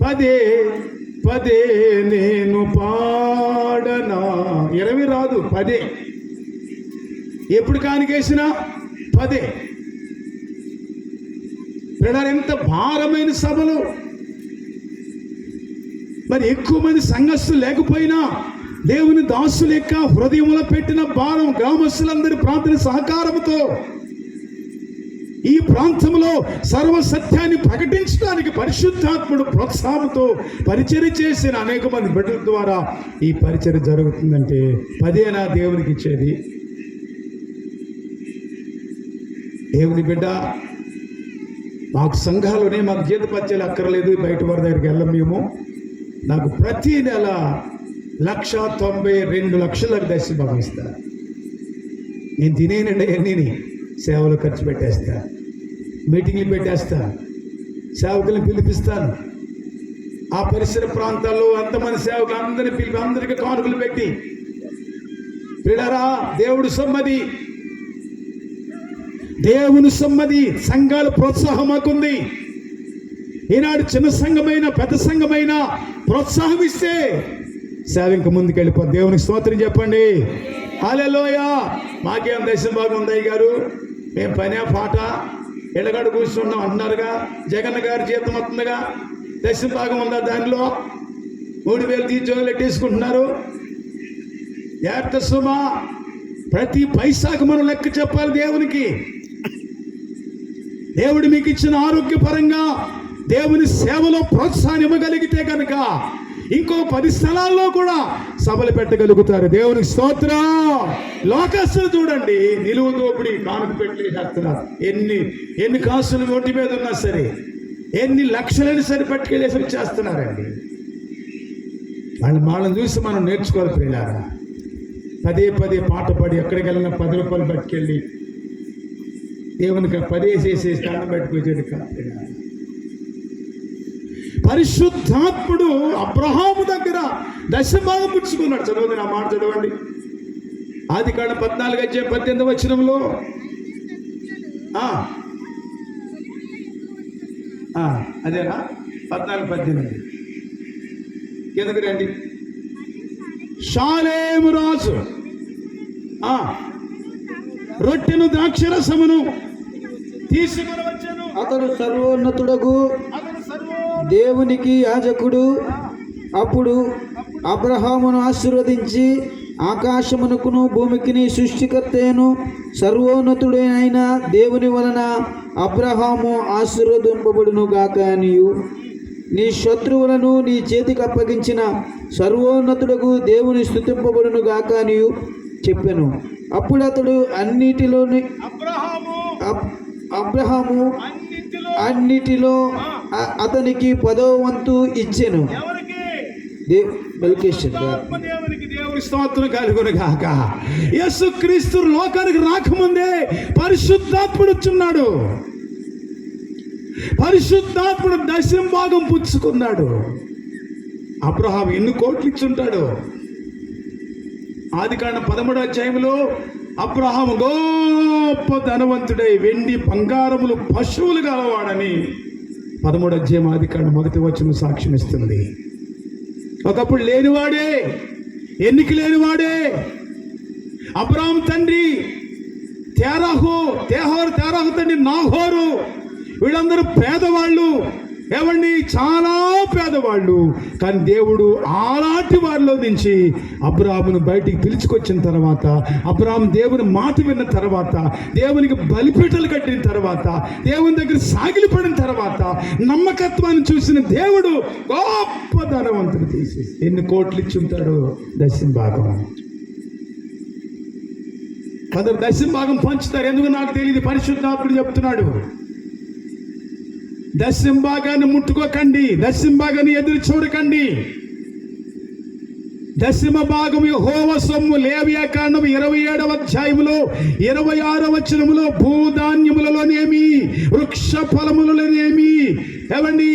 పదే పదే నేను పాడనా 20 రాదు 10. ఎప్పుడు కానుకేసినా 10. ఎంత భారమైన సభలు. మరి ఎక్కువ మంది సంఘస్థులు లేకపోయినా దేవుని దాసుల యొక్క హృదయంలో పెట్టిన భారం గ్రామస్తులందరి ప్రార్థన సహకారంతో ఈ ప్రాంతంలో సర్వసత్యాన్ని ప్రకటించడానికి పరిశుద్ధాత్ముడు ప్రోత్సాహంతో పరిచర్య చేసిన అనేక మంది బిడ్డల ద్వారా ఈ పరిచర్య జరుగుతుందంటే 10 దేవునికి ఇచ్చేది. దేవుని బిడ్డ, మాకు సంఘాలోనే మాకు జీతపత్యాలు అక్కర్లేదు, బయట వారి దగ్గరికి వెళ్ళం. మేము నాకు ప్రతి నెల 1,92,00,000 దశ భావిస్తా. నేను తినేనండి అన్నీ సేవలు ఖర్చు పెట్టేస్తా, మీటింగ్లు పెట్టేస్తా, సేవకులను పిలిపిస్తాను. ఆ పరిసర ప్రాంతాల్లో అంతమంది సేవకులు అందరినీ పిలిపి అందరికీ కానుకలు పెట్టి, పిల్లరా దేవుడు సొమ్మది, దేవుని సొమ్మది. సంఘాల ప్రోత్సాహం మాకుంది. ఈనాడు చిన్న సంఘమైన పెద్ద సంఘమైన ప్రోత్సాహం ఇస్తే సేవ ఇంక ముందుకు వెళ్ళిపోతుంది. దేవునికి స్తోత్రం చెప్పండి. హల్లెలూయా. మాకేం దశమ భాగం ఉందయ్య గారు, మేము పనే పాట ఎడగడ కూర్చున్నాం అంటున్నారుగా. జగన్ గారి జీతం వస్తుందిగా, దశమ భాగం ఉందా? దానిలో 3,000 తీర్చోలు పెట్టేసుకుంటున్నారు. సుమా ప్రతి పైసాకు మనం లెక్క చెప్పాలి దేవునికి. దేవుడు మీకు ఇచ్చిన ఆరోగ్యపరంగా దేవుని సేవలో ప్రోత్సాహం ఇవ్వగలిగితే కనుక ఇంకో 10 స్థలాల్లో కూడా సభలు పెట్టగలుగుతారు. దేవునికి స్తోత్రం. లోకస్తులు చూడండి, నిలువు దోపిడి కానుక పెట్టలేసేస్తున్నారు. ఎన్ని కాసులు ఒంటి మీద ఉన్నా సరే, ఎన్ని లక్షలని సరి పట్టుకెళ్ళేసి చేస్తున్నారండి. వాళ్ళని చూసి మనం నేర్చుకోవాలి ప్రియులారా. పదే పాట పాడి ఎక్కడికి వెళ్ళినా 10 రూపాయలు పట్టుకెళ్ళి దేవునికి 10 వేసేసి స్థానం పెట్టుకొచ్చేది కాదు. పరిశుద్ధాత్ముడు అబ్రహాము దగ్గర దశమ భాగం పుచ్చుకున్నాడు. చదవండి, నా మాట చదవండి. ఆదికాండం 14వ అధ్యాయం 18వ వచనంలో అదేనా 14-18 కిందకి రండి. షాలేము రాజు రొట్టెను ద్రాక్షరసమును తీసుకుని వచ్చాను. అతడు సర్వోన్నతుడగు దేవునికి యాజకుడు. అప్పుడు అబ్రహామును ఆశీర్వదించి ఆకాశమునకును భూమికిని సృష్టికర్తను సర్వోన్నతుడైన దేవుని వలన అబ్రహాము ఆశీర్వదింపబడును గాక అనియు, నీ శత్రువులను నీ చేతికి అప్పగించిన సర్వోన్నతుడకు దేవుని స్తుతింపబడును గాక అనియు చెప్పెను. అప్పుడు అతడు అన్నిటిలోని అబ్రహాము అన్నిటిలో అతనికి 10వ వంతు ఇచ్చెను. దేవునికి దేవుని స్తోత్రం కలుగును గాక. యేసుక్రీస్తు లోకానికి రాకముందే పరిశుద్ధాత్ముడు వచ్చున్నాడు. పరిశుద్ధాత్ముడు 10వ భాగం పుచ్చుకున్నాడు. అబ్రహాం ఎన్ని కోట్లు ఇచ్చుంటాడు? ఆదికాండం 13వ అధ్యాయంలో అబ్రహాము గొప్ప ధనవంతుడై వెండి బంగారములు పశువులు గలవాడని 13వ అధ్యాయం ఆదికాండం 1వ వచనం సాక్ష్యం ఇస్తుంది. ఒకప్పుడు లేనివాడే, ఎన్నిక లేనివాడే. అబ్రహాం తండ్రి తెరాహు తండ్రి నాహోరు, వీళ్ళందరూ పేదవాళ్ళు. ఏమండి, చాలా పేదవాళ్ళు. కానీ దేవుడు అలాంటి వారిలో నుంచి అబ్రాహామును బయటికి పిలుచుకొచ్చిన తర్వాత, అబ్రాహాము దేవుని మాట విన్న తర్వాత, దేవునికి బలిపీటలు కట్టిన తర్వాత, దేవుని దగ్గర సాగిలిపడిన తర్వాత, నమ్మకత్వాన్ని చూసిన దేవుడు గొప్ప ధనవంతుడు తీసేసి ఎన్ని కోట్లు ఇచ్చి ఉంటాడు? 10వ భాగం. కొందరు 10వ భాగం పంచుతారు. ఎందుకు నాకు తెలియదు. పరిశుద్ధాత్ముడు చెప్తున్నాడు, 10వ భాగాన్ని ముట్టుకోకండి, 10వ భాగాన్ని ఎదురు చూడకండి. 10వ భాగం యెహోవా సొమ్ము. లేవియాకాండం 27వ అధ్యాయంలో 26వ వచనములో భూధాన్యములలోనేమి వృక్ష ఫలములలోనేమి ఏమండి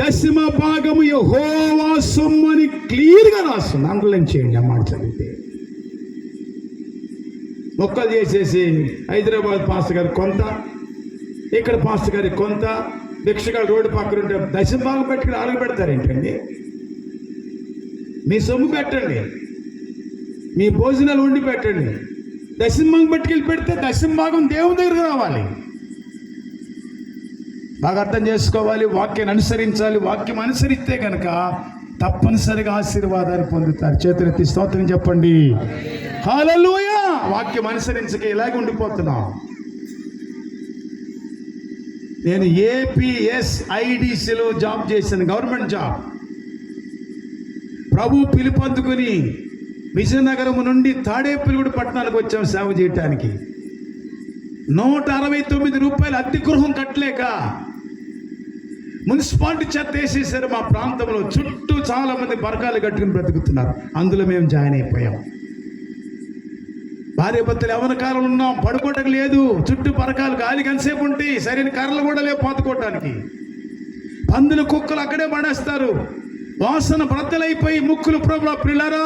10వ భాగము యెహోవా సొమ్ము అని క్లియర్గా రాస్తుంది. అండర్లైన్ చేయండి ఆ మాట చదివితే. మొక్కలు చేసేసి హైదరాబాద్ పాస్టర్ గారు కొంత, ఇక్కడ పాస్టర్ గారికి కొంత, భిక్షగాడు రోడ్డు పక్కన ఉంటే 10వ భాగం పెట్టుకుని అడుగు పెడతారేంటండి? మీ సొమ్ము పెట్టండి, మీ భోజనాలు వండి పెట్టండి. 10వ భాగం పట్టుకెళ్ళి పెడితే 10వ భాగం దేవుని దగ్గరకు రావాలి. బాగా అర్థం చేసుకోవాలి. వాక్యాన్ని అనుసరించాలి. వాక్యం అనుసరిస్తే కనుక తప్పనిసరిగా ఆశీర్వాదాన్ని పొందుతారు. చేతులెత్తి స్తోత్రం చెప్పండి. హల్లెలూయా. వాక్యం అనుసరించక ఇలాగే ఉండిపోతున్నాం. నేను ఏపీఎస్ఐడిసిలో జాబ్ చేశాను, గవర్నమెంట్ జాబ్. ప్రభు పిలుపందుకుని విజయనగరం నుండి తాడేపల్లిగూడ పట్టణానికి వచ్చాము సేవ చేయటానికి. 169 రూపాయలు అద్దె గృహం కట్టలేక మున్సిపాలిటీ చెత్త వేసేసారు మా ప్రాంతంలో. చుట్టూ చాలా మంది బరకాలు కట్టుకుని బ్రతుకుతున్నారు. అందులో మేము జాయిన్ అయిపోయాం. భార్య భర్తలు ఎవరి కాలం ఉన్నాం, పడుకోవటం లేదు. చుట్టూ పరకాలు గాలికి ఎంతసేపు ఉంటాయి, సరైన కర్రలు కూడా లేవు పాతుకోవటానికి. పందులు కుక్కలు అక్కడే పడేస్తారు. వాసన బ్రద్దలైపోయి ముక్కులు ప్రభు పిల్లరా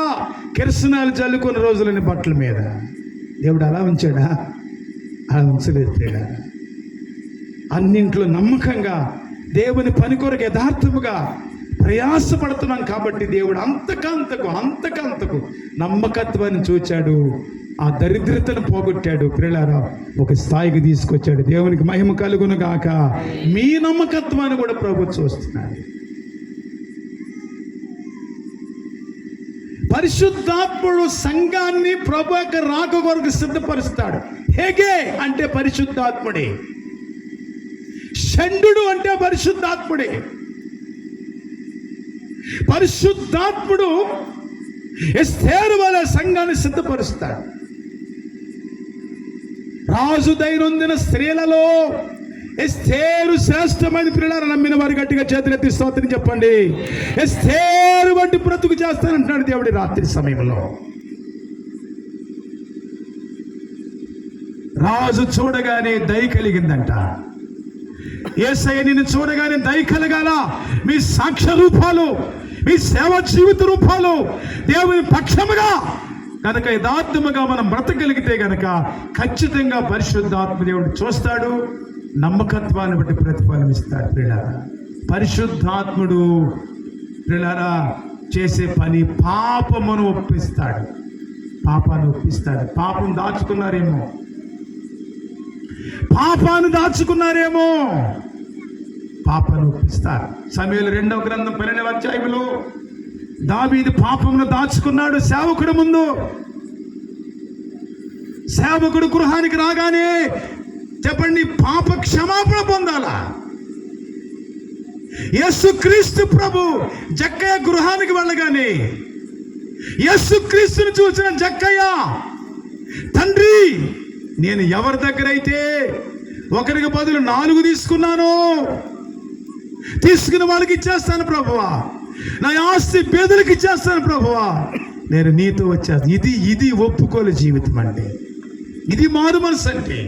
కిరసనాలు జల్లుకున్న రోజులని బట్టల మీద. దేవుడు అలా ఉంచాడా? అలా ఉంచలేదు పిల్ల. అన్నింట్లో నమ్మకంగా దేవుని పని కొరకు యథార్థముగా ప్రయాసపడుతున్నాం కాబట్టి దేవుడు అంతకంతకు నమ్మకత్వాన్ని చూచాడు. ఆ దరిద్రతను పోగొట్టాడు. పిల్లలారా ఒక స్థాయికి తీసుకొచ్చాడు. దేవునికి మహిమ కలుగును గాక. మీ నమ్మకత్వాన్ని కూడా ప్రభు చూస్తున్నాడు. పరిశుద్ధాత్ముడు సంఘాన్ని ప్రభు యొక్క రాక కొరకు సిద్ధపరుస్తాడు. హేగే అంటే పరిశుద్ధాత్ముడే. షండు అంటే పరిశుద్ధాత్ముడే. పరిశుద్ధాత్ముడు ఎస్తేరు వలె సంఘాన్ని సిద్ధపరుస్తాడు. రాజు దైనందిన స్త్రీలలో ఎస్తేరు శ్రేష్టమైన పిల్లలు నమ్మిన వారు గట్టిగా చేతులెత్తి స్తోత్రం చెప్పండి. ఎస్తేరు వంటి బ్రతుకు చేస్తానంటున్నాడు దేవుడి రాత్రి సమయంలో. రాజు చూడగానే దయ కలిగిందంట. యేసయ్య నిన్ను చూడగానే దయ కలగాల. మీ సాక్ష్య రూపాలు, మీ సేవ జీవిత రూపాలు దేవుని పక్షముగా కనుక యథార్థముగా మనం బ్రతకగలిగితే కనుక ఖచ్చితంగా పరిశుద్ధాత్మ దేవుడు చూస్తాడు. నమ్మకత్వాన్ని బట్టి ప్రతిఫలం ఇస్తాడు. ప్రియులారా, పరిశుద్ధాత్ముడు ప్రియులారా చేసే పని పాపమును ఒప్పిస్తాడు. పాపాన్ని ఒప్పిస్తాడు. పాపం దాచుకున్నారేమో, పాపాన్ని ఒప్పిస్తారు. సమూయేలు 2వ గ్రంథం 12వ అధ్యాయంలో దావీదు పాపమును దాచుకున్నాడు సేవకుడు ముందు. సేవకుడు గృహానికి రాగానే చెప్పండి పాప క్షమాపణ పొందాలా. యేసుక్రీస్తు ప్రభు జక్కయ్య గృహానికి వెళ్ళగానే యేసుక్రీస్తుని చూసిన జక్కయ్య తండ్రి, నేను ఎవరి దగ్గర అయితే ఒకరికి బదులు 4 తీసుకున్నాను, తీసుకున్న వాళ్ళకి ఇచ్చేస్తాను ప్రభువా, నా ఆస్తి పేదలకు ఇచ్చేస్తాను ప్రభువా, నేను నీతో వచ్చేస్తాను. ఇది ఒప్పుకోలే జీవితం అండి. ఇది మారు మనసు అంటే.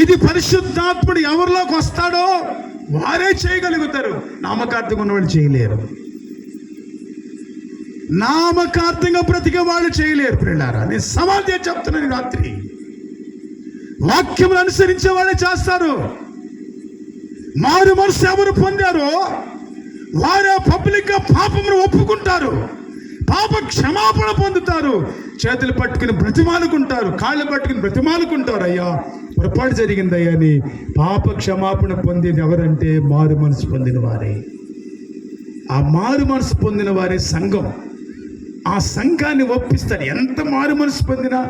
ఇది పరిశుద్ధాత్ముడు ఎవరిలోకి వస్తాడో వారే చేయగలుగుతారు. నామకార్థంగా ఉన్నవాళ్ళు చేయలేరు. నామకార్థంగా బ్రతికే వాళ్ళు చేయలేరు. పిల్లారా, నేను సమాధి చెప్తున్నాను రాత్రి. వాక్యములు అనుసరించే వాళ్ళే చేస్తారు. మారు మనసు ఎవరు పొందారో వారే పబ్లిక్ గా పాపమును ఒప్పుకుంటారు, పాప క్షమాపణ పొందుతారు, చేతులు పట్టుకుని బ్రతిమాలుకుంటారు, కాళ్ళు పట్టుకుని బ్రతిమాలుకుంటారు. అయ్యా పొరపాటు జరిగిందయ్యా అని పాప క్షమాపణ పొందేది ఎవరంటే మారు మనసు పొందిన వారే. ఆ మారు మనసు పొందిన వారే సంఘం. ఆ సంఘాన్ని ఒప్పిస్తారు. ఎంత మారు మనసు పొందినా,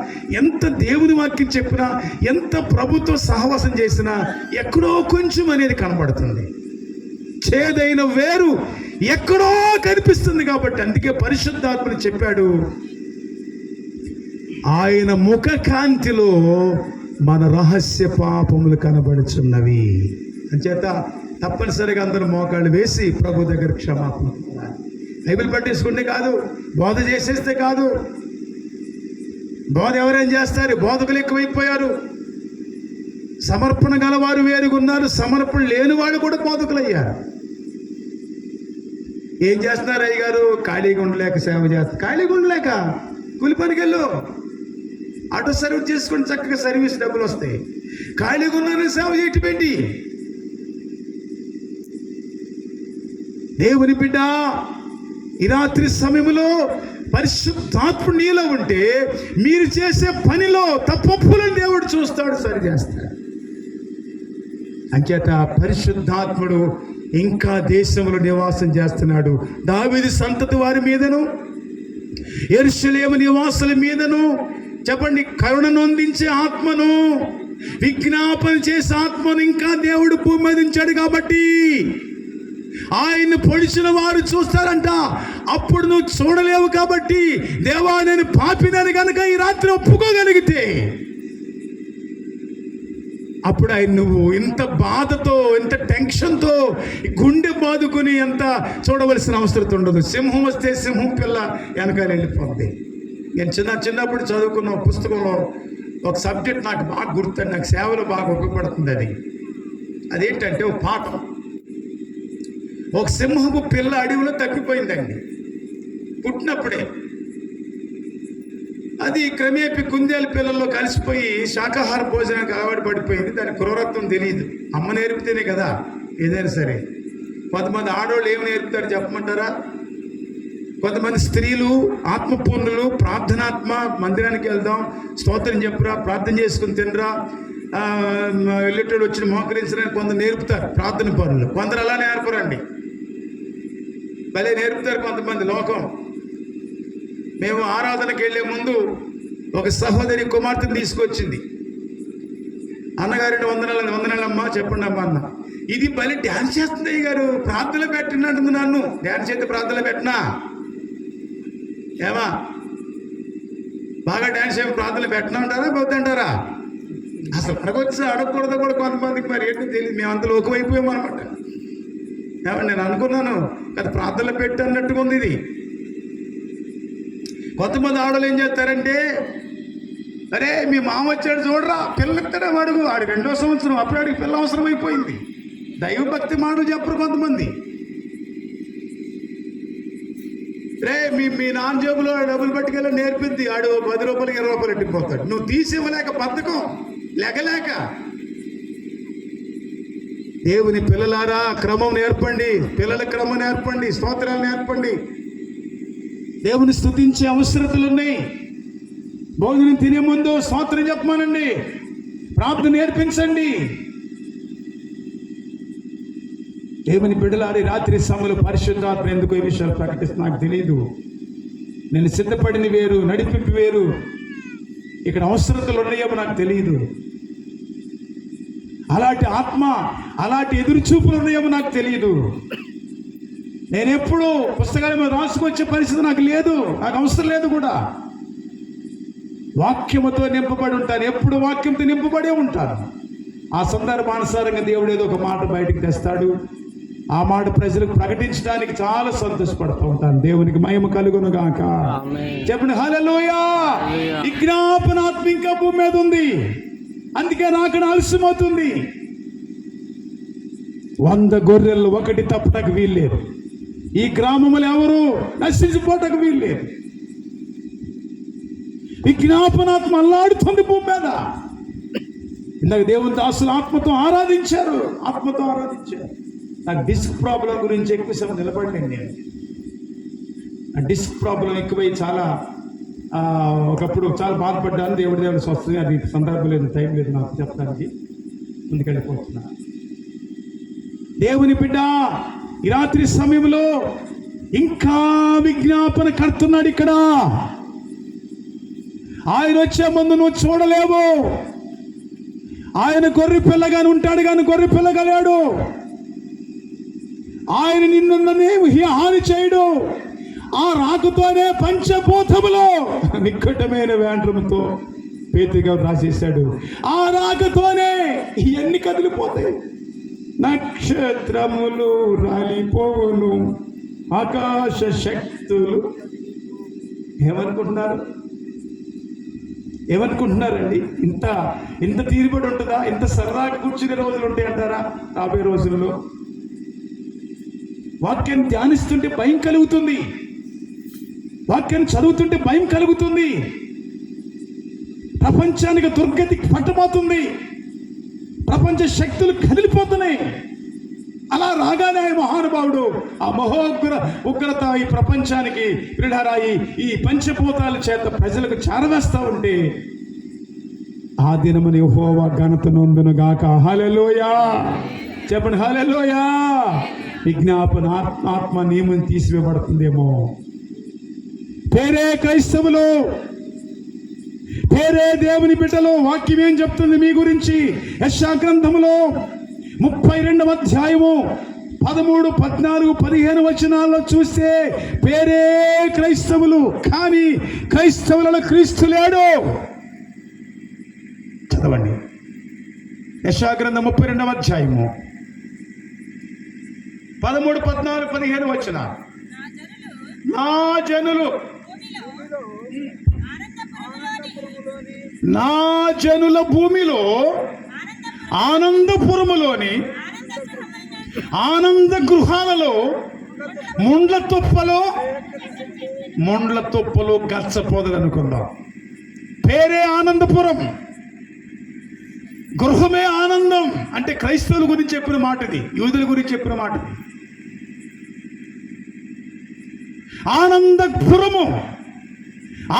ఎంత దేవుని వాక్యం చెప్పినా, ఎంత ప్రభుత్వ సహవాసం చేసినా ఎక్కడో కొంచెం అనేది కనబడుతుంది. చేదైన వేరు ఎక్కడో కనిపిస్తుంది. కాబట్టి అందుకే పరిశుద్ధాత్మని చెప్పాడు, ఆయన ముఖ కాంతిలో మన రహస్య పాపములు కనబడుచున్నవి. అంచేత తప్పనిసరిగా అందరూ మోకాళ్ళు వేసి ప్రభు దగ్గర క్షమాపణ. బైబిల్ పట్టేసుకుంటే కాదు, బోధ చేసేస్తే కాదు. బోధ ఎవరేం చేస్తారు? బోధకులు ఎక్కువైపోయారు. సమర్పణ గలవారు వేరుగున్నారు, సమర్పణ లేని వాళ్ళు కూడా బోధకులయ్యారు. ఏం చేస్తున్నారు అయ్యగారు? ఖాళీగా ఉండలేక సేవ చేస్తారు. ఖాళీగా ఉండలేక కూలి పనికి వెళ్ళు, ఆటో సర్వీస్ చేసుకుని చక్కగా సర్వీస్ డబ్బులు వస్తాయి. ఖాళీగా ఉన్నారని సేవ చేయటం ఏంటి? దేవుని బిడ్డ, ఈ రాత్రి సమయంలో పరిశుద్ధాత్ముడు నీలో ఉంటే మీరు చేసే పనిలో తప్పులను దేవుడు చూస్తాడు, సరి చేస్తాడు. అంచేత పరిశుద్ధాత్ముడు ఇంకా దేశంలో నివాసం చేస్తున్నాడు. దావీదు సంతతి వారి మీదను, యెరూషలేము నివాసుల మీదను చెప్పండి, కరుణ నొందించే ఆత్మను, విజ్ఞాపన చేసే ఆత్మను ఇంకా దేవుడు భూమి మీద ఉంచాడు. కాబట్టి ఆయన పొడిచిన వారు చూస్తారంట. అప్పుడు నువ్వు చూడలేవు. కాబట్టి దేవా, నేను పాపినని కనుక ఈ రాత్రి ఒప్పుకోగలిగితే అప్పుడు ఆయన నువ్వు ఇంత బాధతో, ఇంత టెన్షన్తో గుండె బాదుకుని ఎంత చూడవలసిన అవసరం ఉండదు. సింహం వస్తే సింహం పిల్ల వెనకాల వెళ్ళిపోద్ది. నేను చిన్నప్పుడు చదువుకున్న పుస్తకంలో ఒక సబ్జెక్ట్ నాకు బాగా గుర్తుంది, నాకు సేవలో బాగా ఉపయోగపడుతుంది. అదేంటంటే ఒక పాఠం. ఒక సింహపు పిల్ల అడవిలో తప్పిపోయిందండి పుట్టినప్పుడే. అది క్రమేపీ కుందేలు పిల్లల్లో కలిసిపోయి శాకాహార భోజనానికి అలవాటు పడిపోయింది. దాని క్రూరత్వం తెలియదు. అమ్మ నేర్పితేనే కదా ఏదైనా సరే. కొంతమంది ఆడవాళ్ళు ఏమి నేర్పుతారు చెప్పమంటారా? కొంతమంది స్త్రీలు ఆత్మపూర్ణులు, ప్రార్థనాత్మ, మందిరానికి వెళ్దాం, స్తోత్రం చెప్పురా, ప్రార్థన చేసుకుని తినరా, వెళ్ళేటోడు వచ్చిన మోకరించడానికి కొందరు నేర్పుతారు ప్రార్థన పనులు. కొందరు అలా నేర్పరండి, భలే నేర్పుతారు కొంతమంది లోకం. మేము ఆరాధనకి వెళ్ళే ముందు ఒక సహోదరి కుమార్తెను తీసుకొచ్చింది. అన్నగారిని వందనాలమ్మా, చెప్పండి అమ్మా అన్న. ఇది భలే డ్యాన్స్ చేస్తుంది అయ్యగారు, ప్రార్థనలు పెట్టినట్టుంది. నన్ను డ్యాన్స్ చేస్తే ప్రార్థనలు పెట్టినా ఏమా బాగా డ్యాన్స్ చేయ ప్రార్థనలు పెట్టినా అంటారా వద్దంటారా? అసలు అడగొచ్చు అడగకూడదు కూడా కొంతమందికి. మరి ఏంటో తెలియదు, మేము అంతలో ఒకవైపోయామన్నమాట. ఏమండి, నేను అనుకున్నాను కదా ప్రార్థనలు పెట్టి అన్నట్టుగా ఉంది ఇది. కొంతమంది ఆడవాళ్ళు ఏం చేస్తారంటే, అరే మీ మామ వచ్చాడు చూడరా, పిల్లలు ఇస్తాడా వాడుగు, ఆడు 2వ సంవత్సరం, అప్పుడు ఆడికి పిల్ల అవసరం అయిపోయింది. దైవభక్తి మాటలు చెప్పరు కొంతమంది. రే మీ నాన్న జేబులో డబ్బులు పట్టుకెళ్ళి నేర్పింది, ఆడు 10 రూపాయలు 20 రూపాయలు ఎట్టిపోతాడు. నువ్వు తీసివ్వలేక బద్ధకం లెగలేక. దేవుని పిల్లలారా, క్రమం నేర్పండి, పిల్లల క్రమం నేర్పండి, స్తోత్రాలు నేర్పండి. దేవుని స్తుతించే అవసరతలు ఉన్నాయి. భోజనం తినే ముందు స్తోత్రం చెప్పమానండి, ప్రార్థన నేర్పించండి. దేవుని బిడ్డలారి రాత్రి సమయంలో పరిశుద్ధాత్మ ఎందుకు ఈ విషయాలు ప్రకటిస్తున్నా నాకు తెలియదు. నేను సిద్ధపడిన వేరు, నడిపింపు వేరు. ఇక్కడ అవసరతలు ఉన్నాయేమో నాకు తెలియదు. అలాంటి ఆత్మ, అలాంటి ఎదురు చూపులు ఉన్నాయేమో నాకు తెలియదు. నేను ఎప్పుడు పుస్తకాల మీద రాసుకొచ్చే పరిస్థితి నాకు లేదు, నాకు అవసరం లేదు కూడా. వాక్యముతో నింపబడి ఉంటాను, ఎప్పుడు వాక్యంతో నింపబడే ఉంటాను. ఆ సందర్భానుసారంగా దేవుడు ఏదో ఒక మాట బయటికి తెస్తాడు. ఆ మాట ప్రజలకు ప్రకటించడానికి చాలా సంతోషపడుతూ ఉంటాను. దేవునికి మహిమ కలుగును గాక. చెప్పండి హల్లెలూయా. ఈ జ్ఞాపనాత్మ ఇంకా భూమి మీద ఉంది, అందుకే నాకు ఆలస్యం అవుతుంది. 100 గొర్రెలు ఒకటి తప్పటకు వీల్లేదు. ఈ గ్రామంలో ఎవరు నశించిపోటకు వీల్లేదు. ఈ జ్ఞాపనాత్మ అల్లాడుతుంది భూమి మీద. ఇందాక దేవుని దాసులు ఆత్మతో ఆరాధించారు. నాకు డిస్క్ ప్రాబ్లం గురించి ఎక్కువ సమయం నిలబడలేను నేను. ఆ డిస్క్ ప్రాబ్లం ఎక్కువై చాలా ఒకప్పుడు చాలా బాధపడ్డాను. దేవుడి స్వస్థత, అది సందర్భం లేదు, టైం లేదు నాకు చెప్పడానికి, ముందుకెళ్ళిపోతున్నా. దేవుని బిడ్డ ఈ రాత్రి సమయంలో ఇంకా విజ్ఞాపన కడుతున్నాడు ఇక్కడ. ఆయన వచ్చే ముందు నువ్వు చూడలేవు. ఆయన గొర్రె పిల్లగాని ఉంటాడు కానీ గొర్రె పిల్లగా లేడు. ఆయన నిన్నున్ననేమి హాని చేయడు. ఆ రాకతోనే పంచభూతములో నిక్కటమైన వేండ్రముతో పేతురు గారు రాసేశాడు. ఆ రాకతోనే ఇవన్నీ కదిలిపోతాయి. నక్షత్రములు రాలిపోవును, ఆకాశ శక్తులు. ఏమనుకుంటున్నారండి? ఇంత తీరుబడి ఉంటుందా? ఇంత సరదాగా కూర్చునే రోజులు ఉంటాయి అంటారా? రాబోయే రోజుల్లో వాక్యాన్ని ధ్యానిస్తుంటే భయం కలుగుతుంది, వాక్యాన్ని చదువుతుంటే భయం కలుగుతుంది. ప్రపంచానికి దుర్గతి పట్టబోతుంది, ప్రపంచ శక్తులు కదిలిపోతున్నాయి. అలా రాగానే ఆయన మహానుభావుడు ఆ ఉగ్రత ఈ ప్రపంచానికి ప్రిడారాయి ఈ పంచభూతాల చేత ప్రజలకు చేరవేస్తా ఉంటే ఆ దినమున యెహోవా ఘనత నొందును గాక. హల్లెలూయా. చెప్పండి హల్లెలూయా. విజ్ఞాపన ఆత్మ నియమం తీసివేయబడుతుందేమో. పేరే క్రైస్తవులు, పేరే దేవుని బిడ్డలు. వాక్యం ఏం చెప్తుంది మీ గురించి? యెషయా గ్రంథములో 32వ అధ్యాయము 13, 14, 15 వచనాల్లో చూస్తే పేరే క్రైస్తవులు, కానీ క్రైస్తవులలో క్రీస్తు లేడు. చదవండి యెషయా గ్రంథం 32వ అధ్యాయము 13, 14, 15 వచనాలు. నా జనుల భూమిలో ఆనందపురములోని ఆనంద గృహాలలో ముండ్ల తుప్పలు గచ్చపోదలు అనుకుందాం. పేరే ఆనందపురం, గృహమే ఆనందం. అంటే క్రైస్తవుల గురించి చెప్పిన మాట ఇది, యూదుల గురించి చెప్పిన మాట ఇది. ఆనందపురము,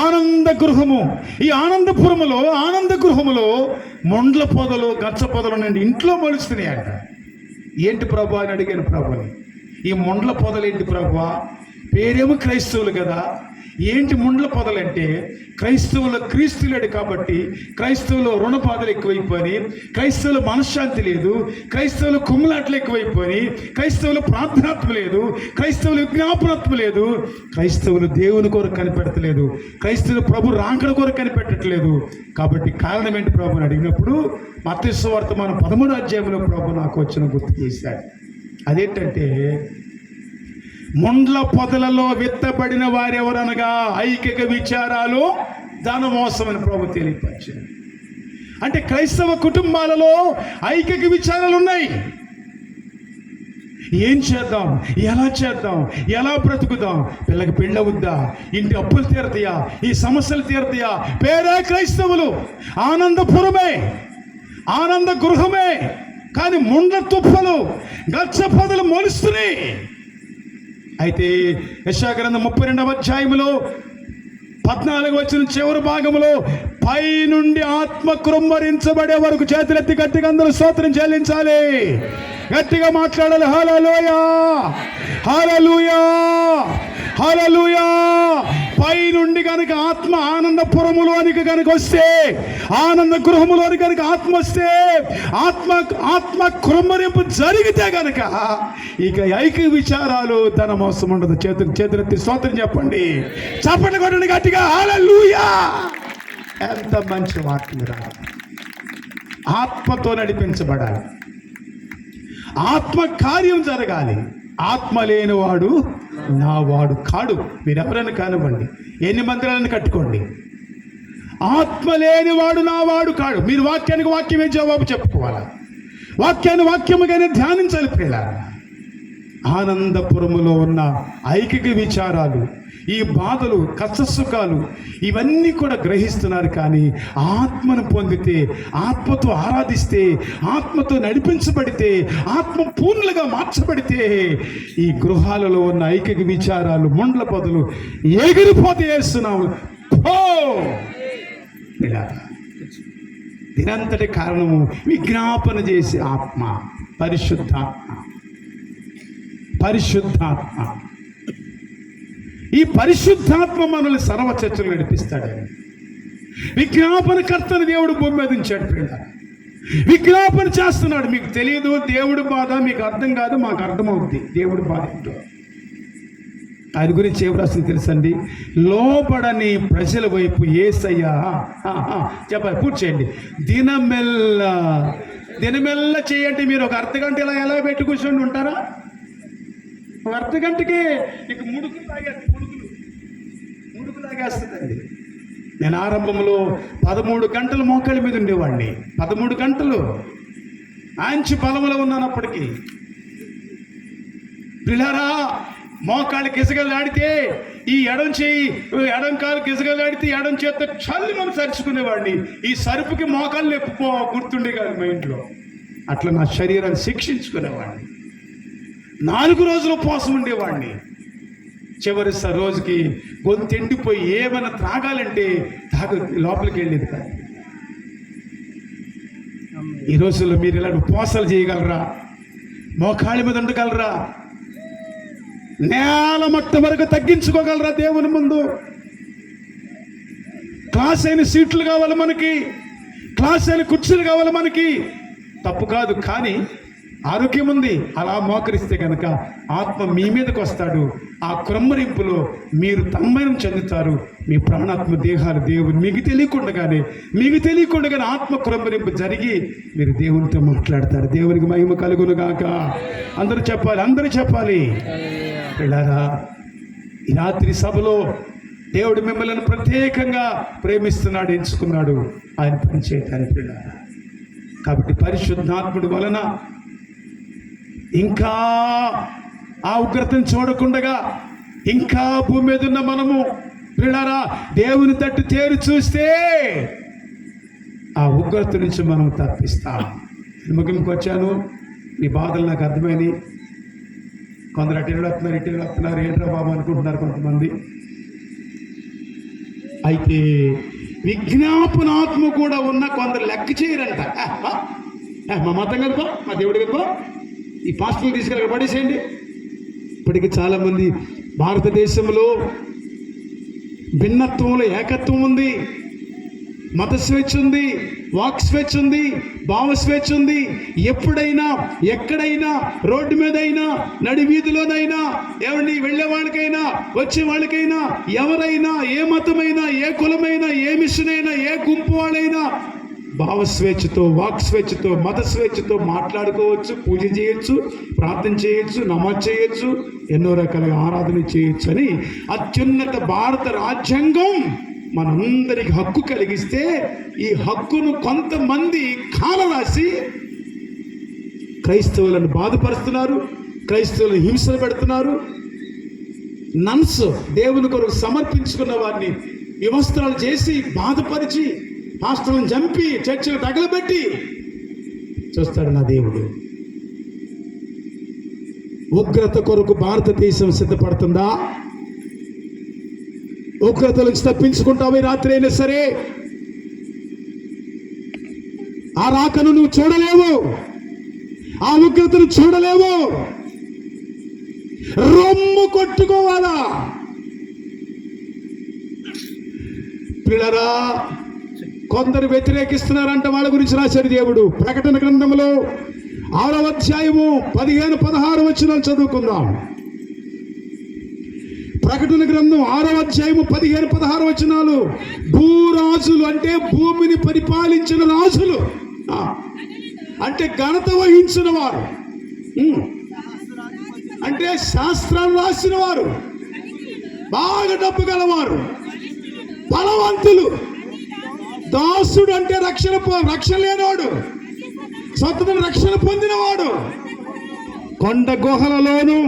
ఆనంద గృహము. ఈ ఆనంద గృహములో ముండ్ల పొదలు గచ్చ పొదలు నుండి ఇంట్లో మొలుస్తున్నాయి అంట. ఏంటి ప్రభు అని అడిగాను ప్రభుని. ఈ ముండ్ల పొదలు ఏంటి ప్రభువా? పేరేమో క్రైస్తవులు కదా, ఏంటి ముండ్ల పొదలంటే క్రైస్తవుల క్రీస్తు లేడు కాబట్టి క్రైస్తవులు రుణ బాధలు ఎక్కువైపోయి, క్రైస్తవుల మనశ్శాంతి లేదు, క్రైస్తవుల కుమ్ములాట్లు ఎక్కువైపోయి, క్రైస్తవుల ప్రార్థనాత్మ లేదు, క్రైస్తవుల విజ్ఞాపనాత్మ లేదు, క్రైస్తవులు దేవుని కొరకు కనిపెట్టలేదు, క్రైస్తవులు ప్రభు రాకడ కొరకు కనిపెట్టట్లేదు. కాబట్టి కారణం ఏంటి ప్రభు అని అడిగినప్పుడు మత్తయి సువార్త 13వ అధ్యాయంలో ప్రభు నాకు వచ్చిన గుర్తు చేశాడు. అదేంటంటే ముండ్ల పొదలలో విత్తబడిన వారెవరనగా ఐకిక విచారాలు, ధనమోసం అని ప్రభు తెలియపరిచారు. అంటే క్రైస్తవ కుటుంబాలలో ఐకిక విచారాలు ఉన్నాయి. ఏం చేద్దాం, ఎలా చేద్దాం, ఎలా బ్రతుకుదాం, పిల్లకి పెళ్ళవుద్దా, ఇంటి అప్పులు తీరతాయా, ఈ సమస్యలు తీరతాయా? పేరే క్రైస్తవులు, ఆనందపురమే, ఆనంద గృహమే, కానీ ముండ్ల తుప్పలు గచ్చ పొదలు మొలుస్తున్నాయి. అయితే యెషయా గ్రంథం 32వ అధ్యాయములో 14వ వచనం చివరి భాగంలో పై నుండి ఆత్మ కృమ్మరించబడే వరకు చేతులెత్తి గట్టిగా అందరూ స్తోత్రం చెల్లించాలి, గట్టిగా మాట్లాడాలి. హల్లెలూయా, హల్లెలూయా, హల్లెలూయా. పై నుండి కనుక ఆత్మ ఆనందపురములోనికి కనుక వస్తే, ఆనంద గృహములోని కనుక ఆత్మ వస్తే, ఆత్మ కృమ్మరింపు జరిగితే కనుక ఇక ఐక్య విచారాలు, ధన మోసం ఉండదు. చేతులెత్తి స్తోత్రం చెప్పండి, చప్పట్లు కొట్టండి గట్టిగా. హల్లెలూయా. ఎంత మంచి వాక్యం రా. ఆత్మతో నడిపించబడాలి, ఆత్మ కార్యం జరగాలి. ఆత్మ లేనివాడు నా వాడు కాడు. మీరెవరైనా కానివ్వండి, ఎన్ని మందిరాలను కట్టుకోండి, ఆత్మ లేనివాడు నా వాడు కాడు. మీరు వాక్యానికి వాక్యమే జవాబు చెప్పుకోవాలా, వాక్యాన్ని వాక్యముగానే ధ్యానించాలి. ప్రియులారా, ఆనందపురములో ఉన్న ఐకిక విచారాలు, ఈ బాధలు, కష్టసుఖాలు ఇవన్నీ కూడా గ్రహిస్తున్నారు. కానీ ఆత్మను పొందితే, ఆత్మతో ఆరాధిస్తే, ఆత్మతో నడిపించబడితే, ఆత్మ పూర్ణులుగా మార్చబడితే ఈ గృహాలలో ఉన్న ఐకిక విచారాలు, ముండ్ల పొదలు ఎగిరిపోతే వేస్తున్నాము. దీనంతటి కారణము విజ్ఞాపన చేసే ఆత్మ, పరిశుద్ధాత్మ. పరిశుద్ధాత్మ, ఈ పరిశుద్ధాత్మ మనల్ని సర్వ చర్చలు నడిపిస్తాడని విజ్ఞాపనకర్తను దేవుడు భూమి మీద ఉంచాడు. ప్రియులారా, విజ్ఞాపన చేస్తున్నాడు. మీకు తెలియదు దేవుడి బాధ, మీకు అర్థం కాదు, మాకు అర్థమవుద్ది దేవుడి బాధ ఏంటో. ఆయన గురించి ఏం రాసింది తెలుసండి? లోబడని ప్రజల వైపు యేసయ్య చెప్పాలి, పూర్తి చేయండి. దినమెల్ల చేయండి. మీరు ఒక అర్ధగంట ఎలా పెట్టి కూర్చొని ఉంటారా? ఒక అర్ధగంటకి ఇక ముడుకులు తాగేస్తుందండి. నేను ఆరంభంలో 13 గంటలు మోకాళ్ళ మీద ఉండేవాడిని. 13 గంటలు ఆంచి బలంలో ఉన్నాను అప్పటికి. పిల్లరా, మోకాళ్ళు గిజగలాడితే ఈ ఎడం కాలు గిజగలాడితే ఎడం చేత చల్లి మనం సరుచుకునేవాడిని. ఈ సరుపుకి మోకాళ్ళు ఎప్పుకో గుర్తుండే కాదు మా ఇంట్లో. అట్లా నా శరీరాన్ని శిక్షించుకునేవాడిని. 4 రోజులు ఉపవాసం ఉండేవాడిని. చివరి రోజుకి గొంతు ఎండిపోయి ఏమైనా త్రాగాలంటే లోపలికి వెళ్ళేది కాదు. ఈ రోజుల్లో మీరు ఇలా ఉపవాసాలు చేయగలరా? మోకాళ్ళ మీద ఉండగలరా? నేల మట్ట వరకు తగ్గించుకోగలరా దేవుని ముందు? క్లాస్ అయిన సీట్లు కావాలి మనకి, క్లాస్ అయిన కుర్చీలు కావాలి మనకి, తప్పు కాదు. కానీ ఆరోగ్యం ఉంది, అలా మోకరిస్తే కనుక ఆత్మ మీ మీదకి వస్తాడు. ఆ క్రమ్మరింపులో మీరు తన్మయం చెందుతారు. మీ ప్రాణాత్మ దేహాలు దేవుని మీకు తెలియకుండానే ఆత్మ క్రమ్మరింపు జరిగి మీరు దేవునితో మాట్లాడతారు. దేవునికి మహిమ కలుగును గాక. అందరూ చెప్పాలి. పిల్లారా, ఈ రాత్రి సభలో దేవుడు మిమ్మల్ని ప్రత్యేకంగా ప్రేమిస్తున్నాడు, ఎంచుకున్నాడు ఆయన పని చేయటానికి. పిల్లారా, కాబట్టి పరిశుద్ధాత్ముడి వలన ఇంకా ఆ ఉగ్రతను చూడకుండగా ఇంకా భూమి మీద ఉన్న మనము పిల్లారా దేవుని తట్టు తేరు చూస్తే ఆ ఉగ్రత నుంచి మనం తప్పిస్తాం. ముగింపుకి వచ్చాను. మీ బాధలు నాకు అర్థమైనవి. కొందరు అటు వస్తున్నారు ఏంట్రా బాబు అనుకుంటున్నారు కొంతమంది. అయితే విజ్ఞాపనాత్మ కూడా ఉన్న కొందరు లెక్క చేయరంట. మా మతం కనుకో, మా దేవుడు కనుకో, ఈ పాస్టర్లు తీసుకెళ్ళి పడేసేయండి. ఇప్పటికీ చాలామంది భారతదేశంలో భిన్నత్వంలో ఏకత్వం ఉంది, మత స్వేచ్ఛ ఉంది, వాక్ స్వేచ్ఛ ఉంది, భావ స్వేచ్ఛ ఉంది. ఎప్పుడైనా ఎక్కడైనా రోడ్డు మీద అయినా నడి వీధిలోనైనా ఎవరిని వెళ్ళే వాళ్ళకైనా వచ్చే వాళ్ళకైనా ఎవరైనా ఏ మతమైనా ఏ కులమైనా ఏ మిషన్ అయినా ఏ గుంపు వాళ్ళైనా భావ స్వేచ్ఛతో, వాక్ స్వేచ్ఛతో, మత స్వేచ్ఛతో మాట్లాడుకోవచ్చు, పూజ చేయొచ్చు, ప్రార్థన చేయొచ్చు, నమాజ్ చేయొచ్చు, ఎన్నో రకాలుగా ఆరాధన చేయొచ్చు అని అత్యున్నత భారత రాజ్యాంగం మనందరికి హక్కు కలిగిస్తే ఈ హక్కును కొంతమంది కాలరాసి క్రైస్తవులను బాధపరుస్తున్నారు, క్రైస్తవులను హింసలు పెడుతున్నారు. నన్స్ దేవుని కొరకు సమర్పించుకున్న వారిని వివస్త్రాలు చేసి బాధపరిచి పాస్టర్లను చంపి చర్చలు తగలబెట్టి చూస్తాడు నా దేవుడు. ఉగ్రత కొరకు భారతదేశం సిద్ధపడుతుందా? ఉగ్రత నుంచి తప్పించుకుంటావు ఈ రాత్రి అయినా సరే. ఆ రాకను నువ్వు చూడలేవు, ఆ ఉగ్రతను చూడలేవు. రొమ్ము కొట్టుకోవాలా? పిల్లరా, కొందరు వ్యతిరేకిస్తున్నారంట. వాళ్ళ గురించి రాశాడు దేవుడు ప్రకటన గ్రంథంలో 6వ అధ్యాయము 15-16 వచనాలు చదువుకుందాం. ప్రకటన గ్రంథం 6వ అధ్యాయము 15-16 వచనాలు. భూరాజులు అంటే భూమిని పరిపాలించిన రాజులు, అంటే ఘనత వహించిన వారు, అంటే శాస్త్రాలు రాసిన వారు, బాగా డబ్బు గలవారు, బలవంతులు. దాసుడు అంటే రక్షణ లేనివాడు, స్వతంత్ర రక్షణ పొందినవాడు. కొండ గుహలలోను